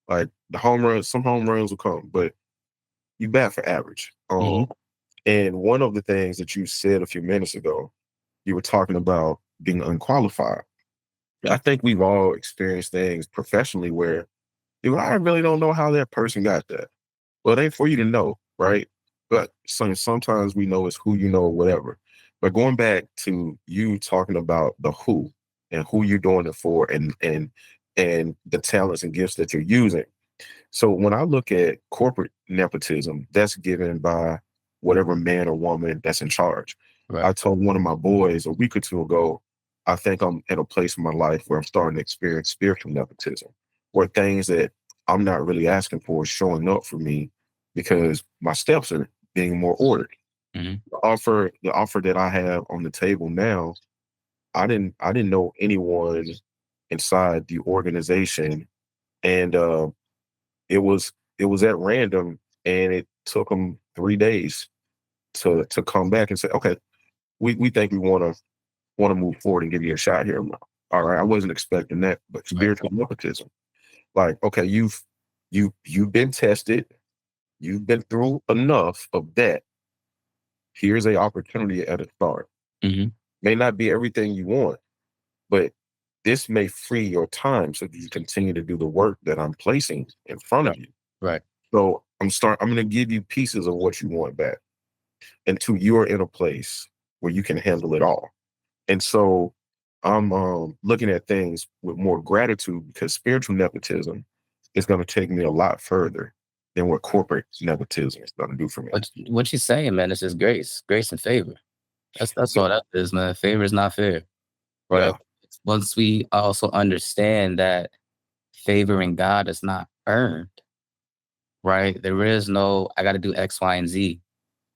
Like the home runs, some home runs will come, but you bat for average. Hmm. And one of the things that you said a few minutes ago, you were talking about being unqualified. I think we've all experienced things professionally where I really don't know how that person got that. Well, it ain't for you to know, right? But sometimes we know it's who you know, whatever. But going back to you talking about the who and who you're doing it for and the talents and gifts that you're using. So when I look at corporate nepotism, that's given by whatever man or woman that's in charge. Right. I told one of my boys a week or two ago, I think I'm at a place in my life where I'm starting to experience spiritual nepotism, where things that I'm not really asking for is showing up for me because my steps are being more ordered. Hmm. The offer that I have on the table now, I didn't know anyone inside the organization, and it was at random, and it took them 3 days to come back and say, okay, we think we want to move forward and give you a shot here. All right, I wasn't expecting that, but Right. spiritual nepotism, like, okay, you've been tested, you've been through enough of that. Here's a opportunity at a start. Hmm. May not be everything you want, but this may free your time so that you continue to do the work that I'm placing in front Right. of you. Right. So I'm gonna give you pieces of what you want back until you're in a place where you can handle it all. And so I'm looking at things with more gratitude because spiritual nepotism is going to take me a lot further than what corporate nepotism is going to do for me. What you saying, man, is just grace and favor. That's Yeah. all that is, man. Favor is not fair, right? Yeah. Once we also understand that favoring God is not earned, right? There is no, I got to do X, Y, and Z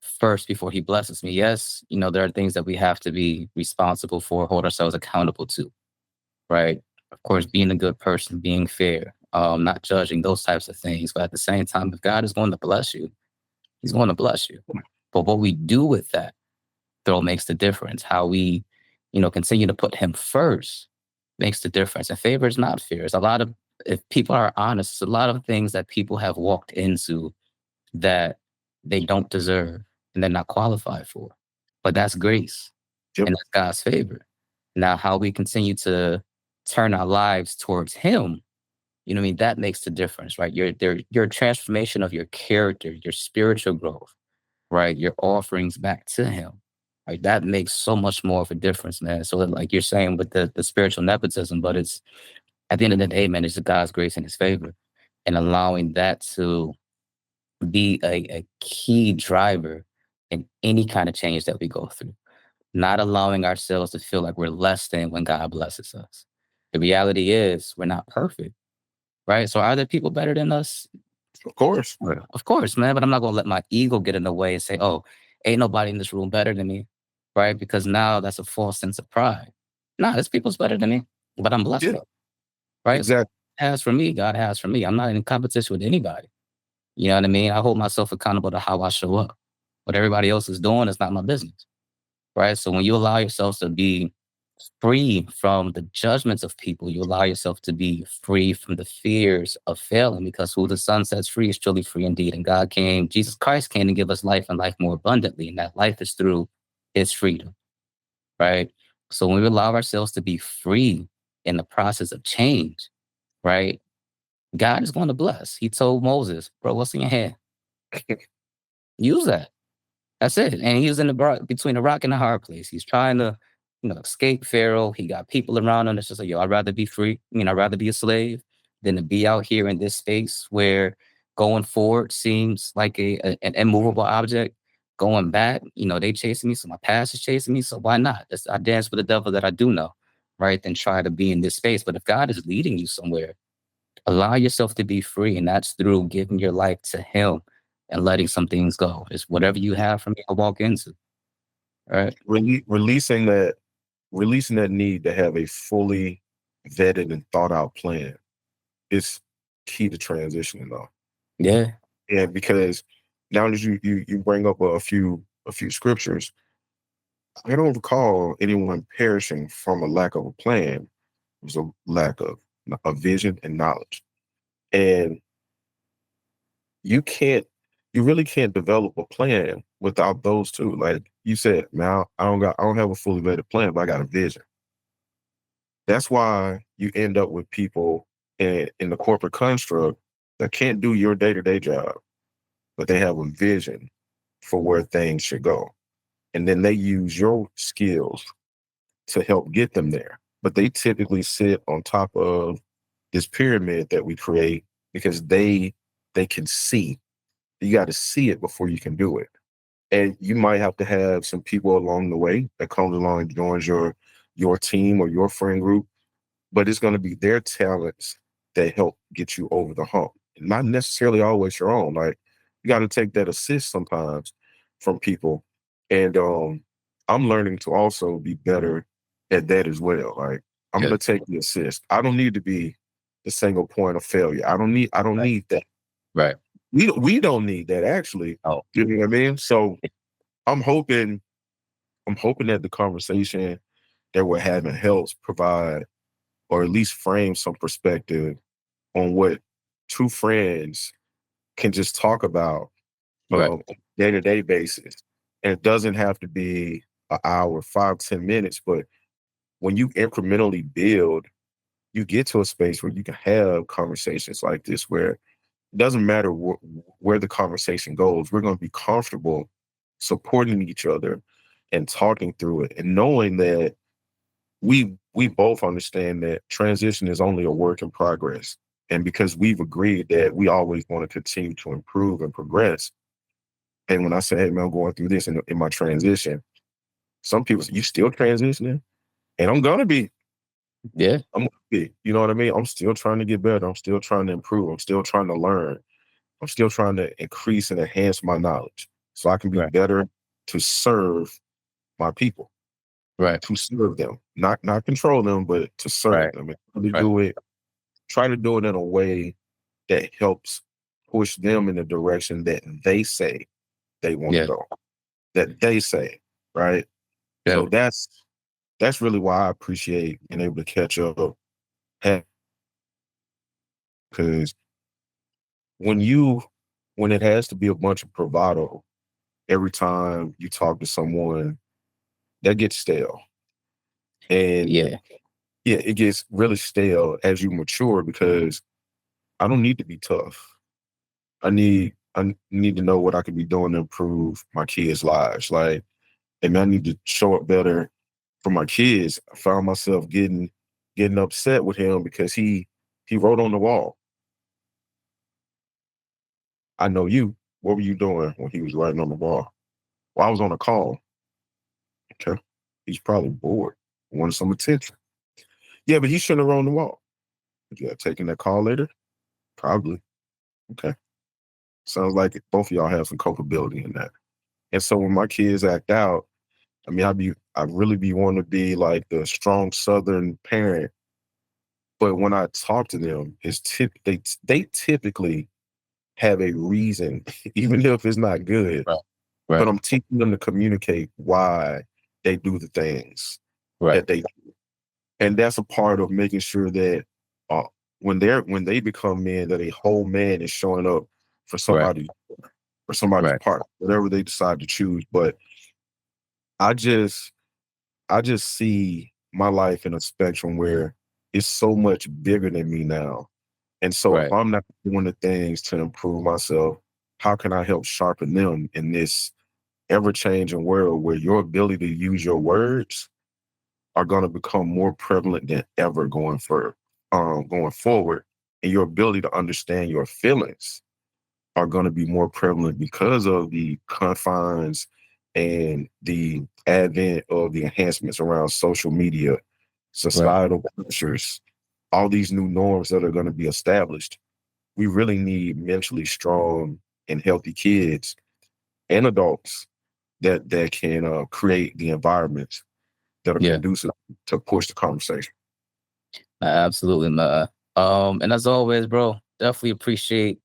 first before he blesses me. Yes, there are things that we have to be responsible for, hold ourselves accountable to, right? Of course, being a good person, being fair, not judging, those types of things. But at the same time, if God is going to bless you, he's going to bless you. But what we do with that though makes the difference. How we, continue to put him first makes the difference. And favor is not fear. It's a lot of, if people are honest, it's a lot of things that people have walked into that they don't deserve and they're not qualified for. But that's grace Yep. and that's God's favor. Now, how we continue to turn our lives towards Him, what I mean, that makes the difference, right? Your transformation of your character, your spiritual growth, right? Your offerings back to Him, right? That makes so much more of a difference, man. So, like you're saying with the spiritual nepotism, but it's at the end of the day, man, it's God's grace and His favor, and allowing that to be a key driver in any kind of change that we go through, not allowing ourselves to feel like we're less than when God blesses us. The reality is we're not perfect, right? So are there people better than us? Of course. Well, of course, man, but I'm not gonna let my ego get in the way and say, "Oh, ain't nobody in this room better than me," right? Because now that's a false sense of pride. Nah, this people's better than me, but I'm blessed Yeah, though, right? So exactly. has for me, God has for me. I'm not in competition with anybody. You know what I mean? I hold myself accountable to how I show up. What everybody else is doing is not my business, right? So when you allow yourself to be free from the judgments of people, you allow yourself to be free from the fears of failing, because who the Son sets free is truly free indeed. And God came, Jesus Christ came to give us life and life more abundantly. And that life is through his freedom, right? So when we allow ourselves to be free in the process of change, right? God is going to bless. He told Moses, bro, what's in your hand? Use that. That's it. And he was in between a rock and a hard place. He's trying to, escape Pharaoh. He got people around him that's just like, yo, I'd rather be free. I'd rather be a slave than to be out here in this space where going forward seems like an immovable object. Going back, they chasing me. So my past is chasing me. So why not? I dance with the devil that I do know, right? Than try to be in this space. But if God is leading you somewhere, allow yourself to be free. And that's through giving your life to him and letting some things go. It's whatever you have for me to walk into. Right. Releasing that need to have a fully vetted and thought out plan is key to transitioning though. Yeah. Yeah, because now that you bring up a few scriptures, I don't recall anyone perishing from a lack of a plan. It was a lack of a vision and knowledge. And you can't you really can't develop a plan without those two. Like you said, man, I don't have a fully vetted plan, but I got a vision. That's why you end up with people in the corporate construct that can't do your day-to-day job, but they have a vision for where things should go. And then they use your skills to help get them there. But they typically sit on top of this pyramid that we create because they can see. You got to see it before you can do it. And you might have to have some people along the way that comes along and joins your team or your friend group, but it's going to be their talents that help get you over the hump. Not necessarily always your own. Like you got to take that assist sometimes from people. And I'm learning to also be better at that as well. Like I'm Yeah. going to take the assist. I don't need to be the single point of failure. I don't Right. need that. Right. We don't need that actually. Oh, You know what I mean? So I'm hoping I'm hoping that the conversation that we're having helps provide or at least frame some perspective on what two friends can just talk about right. on a day-to-day basis. And it doesn't have to be an hour, 5, 10 minutes, but when you incrementally build, you get to a space where you can have conversations like this where it doesn't matter where the conversation goes, we're going to be comfortable supporting each other and talking through it and knowing that we both understand that transition is only a work in progress. And because we've agreed that we always want to continue to improve and progress. And when I say, hey man, I'm going through this in my transition, some people say, you still transitioning? And Yeah. I'm gonna be, you know what I mean? I'm still trying to get better. I'm still trying to improve. I'm still trying to learn. I'm still trying to increase and enhance my knowledge so I can be Right. better to serve my people, Right. to serve them, not control them, but to serve Right. them and really Right. try to do it in a way that helps push them in the direction that they say they want to Yeah. go, that they say, right? Yeah. So that's really why I appreciate being able to catch up because when you when it has to be a bunch of bravado every time you talk to someone, that gets stale. And Yeah. yeah, it gets really stale as you mature because I don't need to be tough. I need to know what I could be doing to improve my kids' lives. Like, and I need to show up better for my kids. I found myself getting upset with him because he wrote on the wall, "I know you. What were you doing when he was writing on the wall?" Well, I was on a call. Okay. He's probably bored, wanted some attention. Yeah, but he shouldn't have run the wall. Yeah, taking that call later? Probably. Okay. Sounds like both of y'all have some culpability in that. And so when my kids act out, I mean, I really be wanting to be like the strong Southern parent, but when I talk to them, they typically have a reason, even if it's not good. Right. But Right. I'm teaching them to communicate why they do the things Right. that they do, and that's a part of making sure that uh, when they become men, that a whole man is showing up for Right. somebody's Right. part, whatever they decide to choose. But I just I just see my life in a spectrum where it's so much bigger than me now. And so if Right. I'm not doing the things to improve myself, how can I help sharpen them in this ever-changing world where your ability to use your words are going to become more prevalent than ever going forward, and your ability to understand your feelings are going to be more prevalent because of the confines and the advent of the enhancements around social media, Right. societal pressures, all these new norms that are going to be established. We really need mentally strong and healthy kids and adults that can create the environments that are Yeah. conducive to push the conversation. Absolutely, man. And as always, bro, definitely appreciate.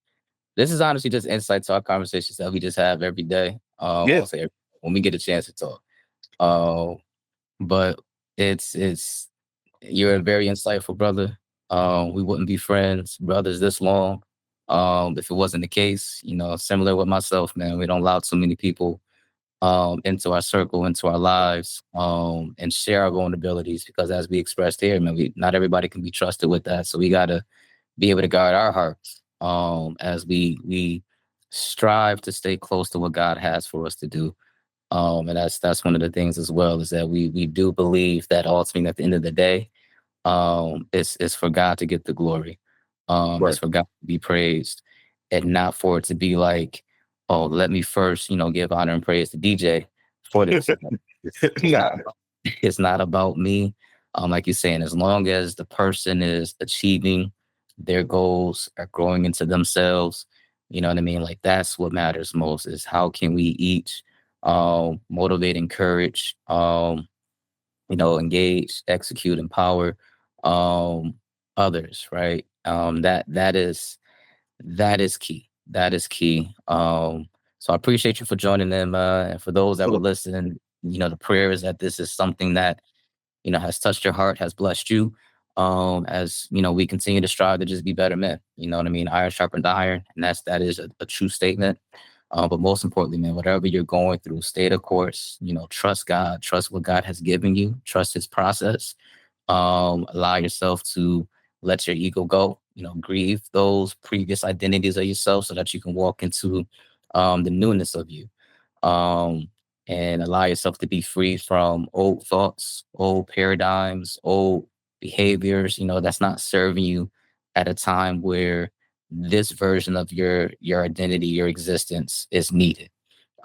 This is honestly just insight to our conversations that we just have every day. Yeah, I'll say when we get a chance to talk. Uh, but it's you're a very insightful brother. We wouldn't be friends, brothers, this long. If it wasn't the case, similar with myself, man. We don't allow too many people into our circle, into our lives, and share our vulnerabilities because, as we expressed here, man, not everybody can be trusted with that. So we gotta be able to guard our hearts as we strive to stay close to what God has for us to do. And that's one of the things as well is that we do believe that ultimately at the end of the day, it's for God to get the glory. It's right. for God to be praised, and not for it to be like, oh, let me first, give honor and praise to DJ for this. It's not Nah, about, it's not about me. Like you're saying, as long as the person is achieving their goals, are growing into themselves, you know what I mean? Like that's what matters most is how can we each motivate, encourage, engage, execute, empower um, others, right? That is key. That is key. So I appreciate you for joining them, and for those that were so listening. The prayer is that this is something that has touched your heart, has blessed you. As we continue to strive to just be better men. You know what I mean? Iron sharpened iron, and that is a true statement. But most importantly, man, whatever you're going through, stay the course. Trust God, trust what God has given you, trust His process. Allow yourself to let your ego go. Grieve those previous identities of yourself so that you can walk into the newness of you. Um, and allow yourself to be free from old thoughts, old paradigms, old behaviors. That's not serving you at a time where this version of your identity, your existence is needed.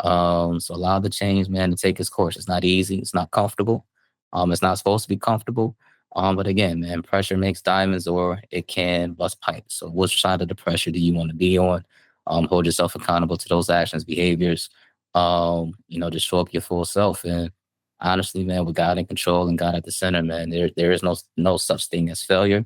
So allow the change, man, to take its course. It's not easy. It's not comfortable. It's not supposed to be comfortable. But again, man, pressure makes diamonds, or it can bust pipes. So which side of the pressure do you want to be on? Hold yourself accountable to those actions, behaviors. Just show up your full self. And honestly, man, with God in control and God at the center, man, there is no such thing as failure.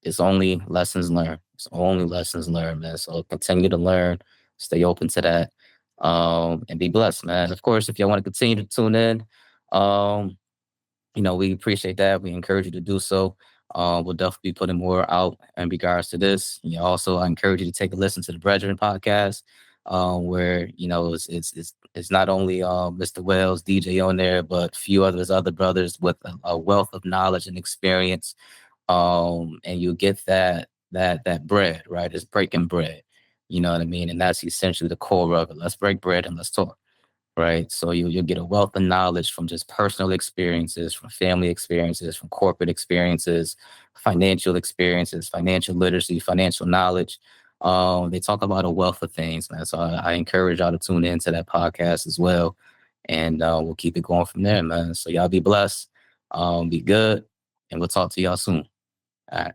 It's only lessons learned. It's only lessons learned, man. So continue to learn, stay open to that, and be blessed, man. Of course, if y'all want to continue to tune in, um, we appreciate that. We encourage you to do so. We'll definitely be putting more out in regards to this. Also, I encourage you to take a listen to the Brethren podcast, where it's not only Mr. Wells, DJ on there, but a few other brothers with a wealth of knowledge and experience. And you get that bread, right? It's breaking bread. You know what I mean? And that's essentially the core of it. Let's break bread and let's talk, right? So you'll get a wealth of knowledge from just personal experiences, from family experiences, from corporate experiences, financial experiences, financial literacy, financial knowledge. They talk about a wealth of things, man. So I encourage y'all to tune into that podcast as well, and we'll keep it going from there, man. So y'all be blessed, be good, and we'll talk to y'all soon. All right.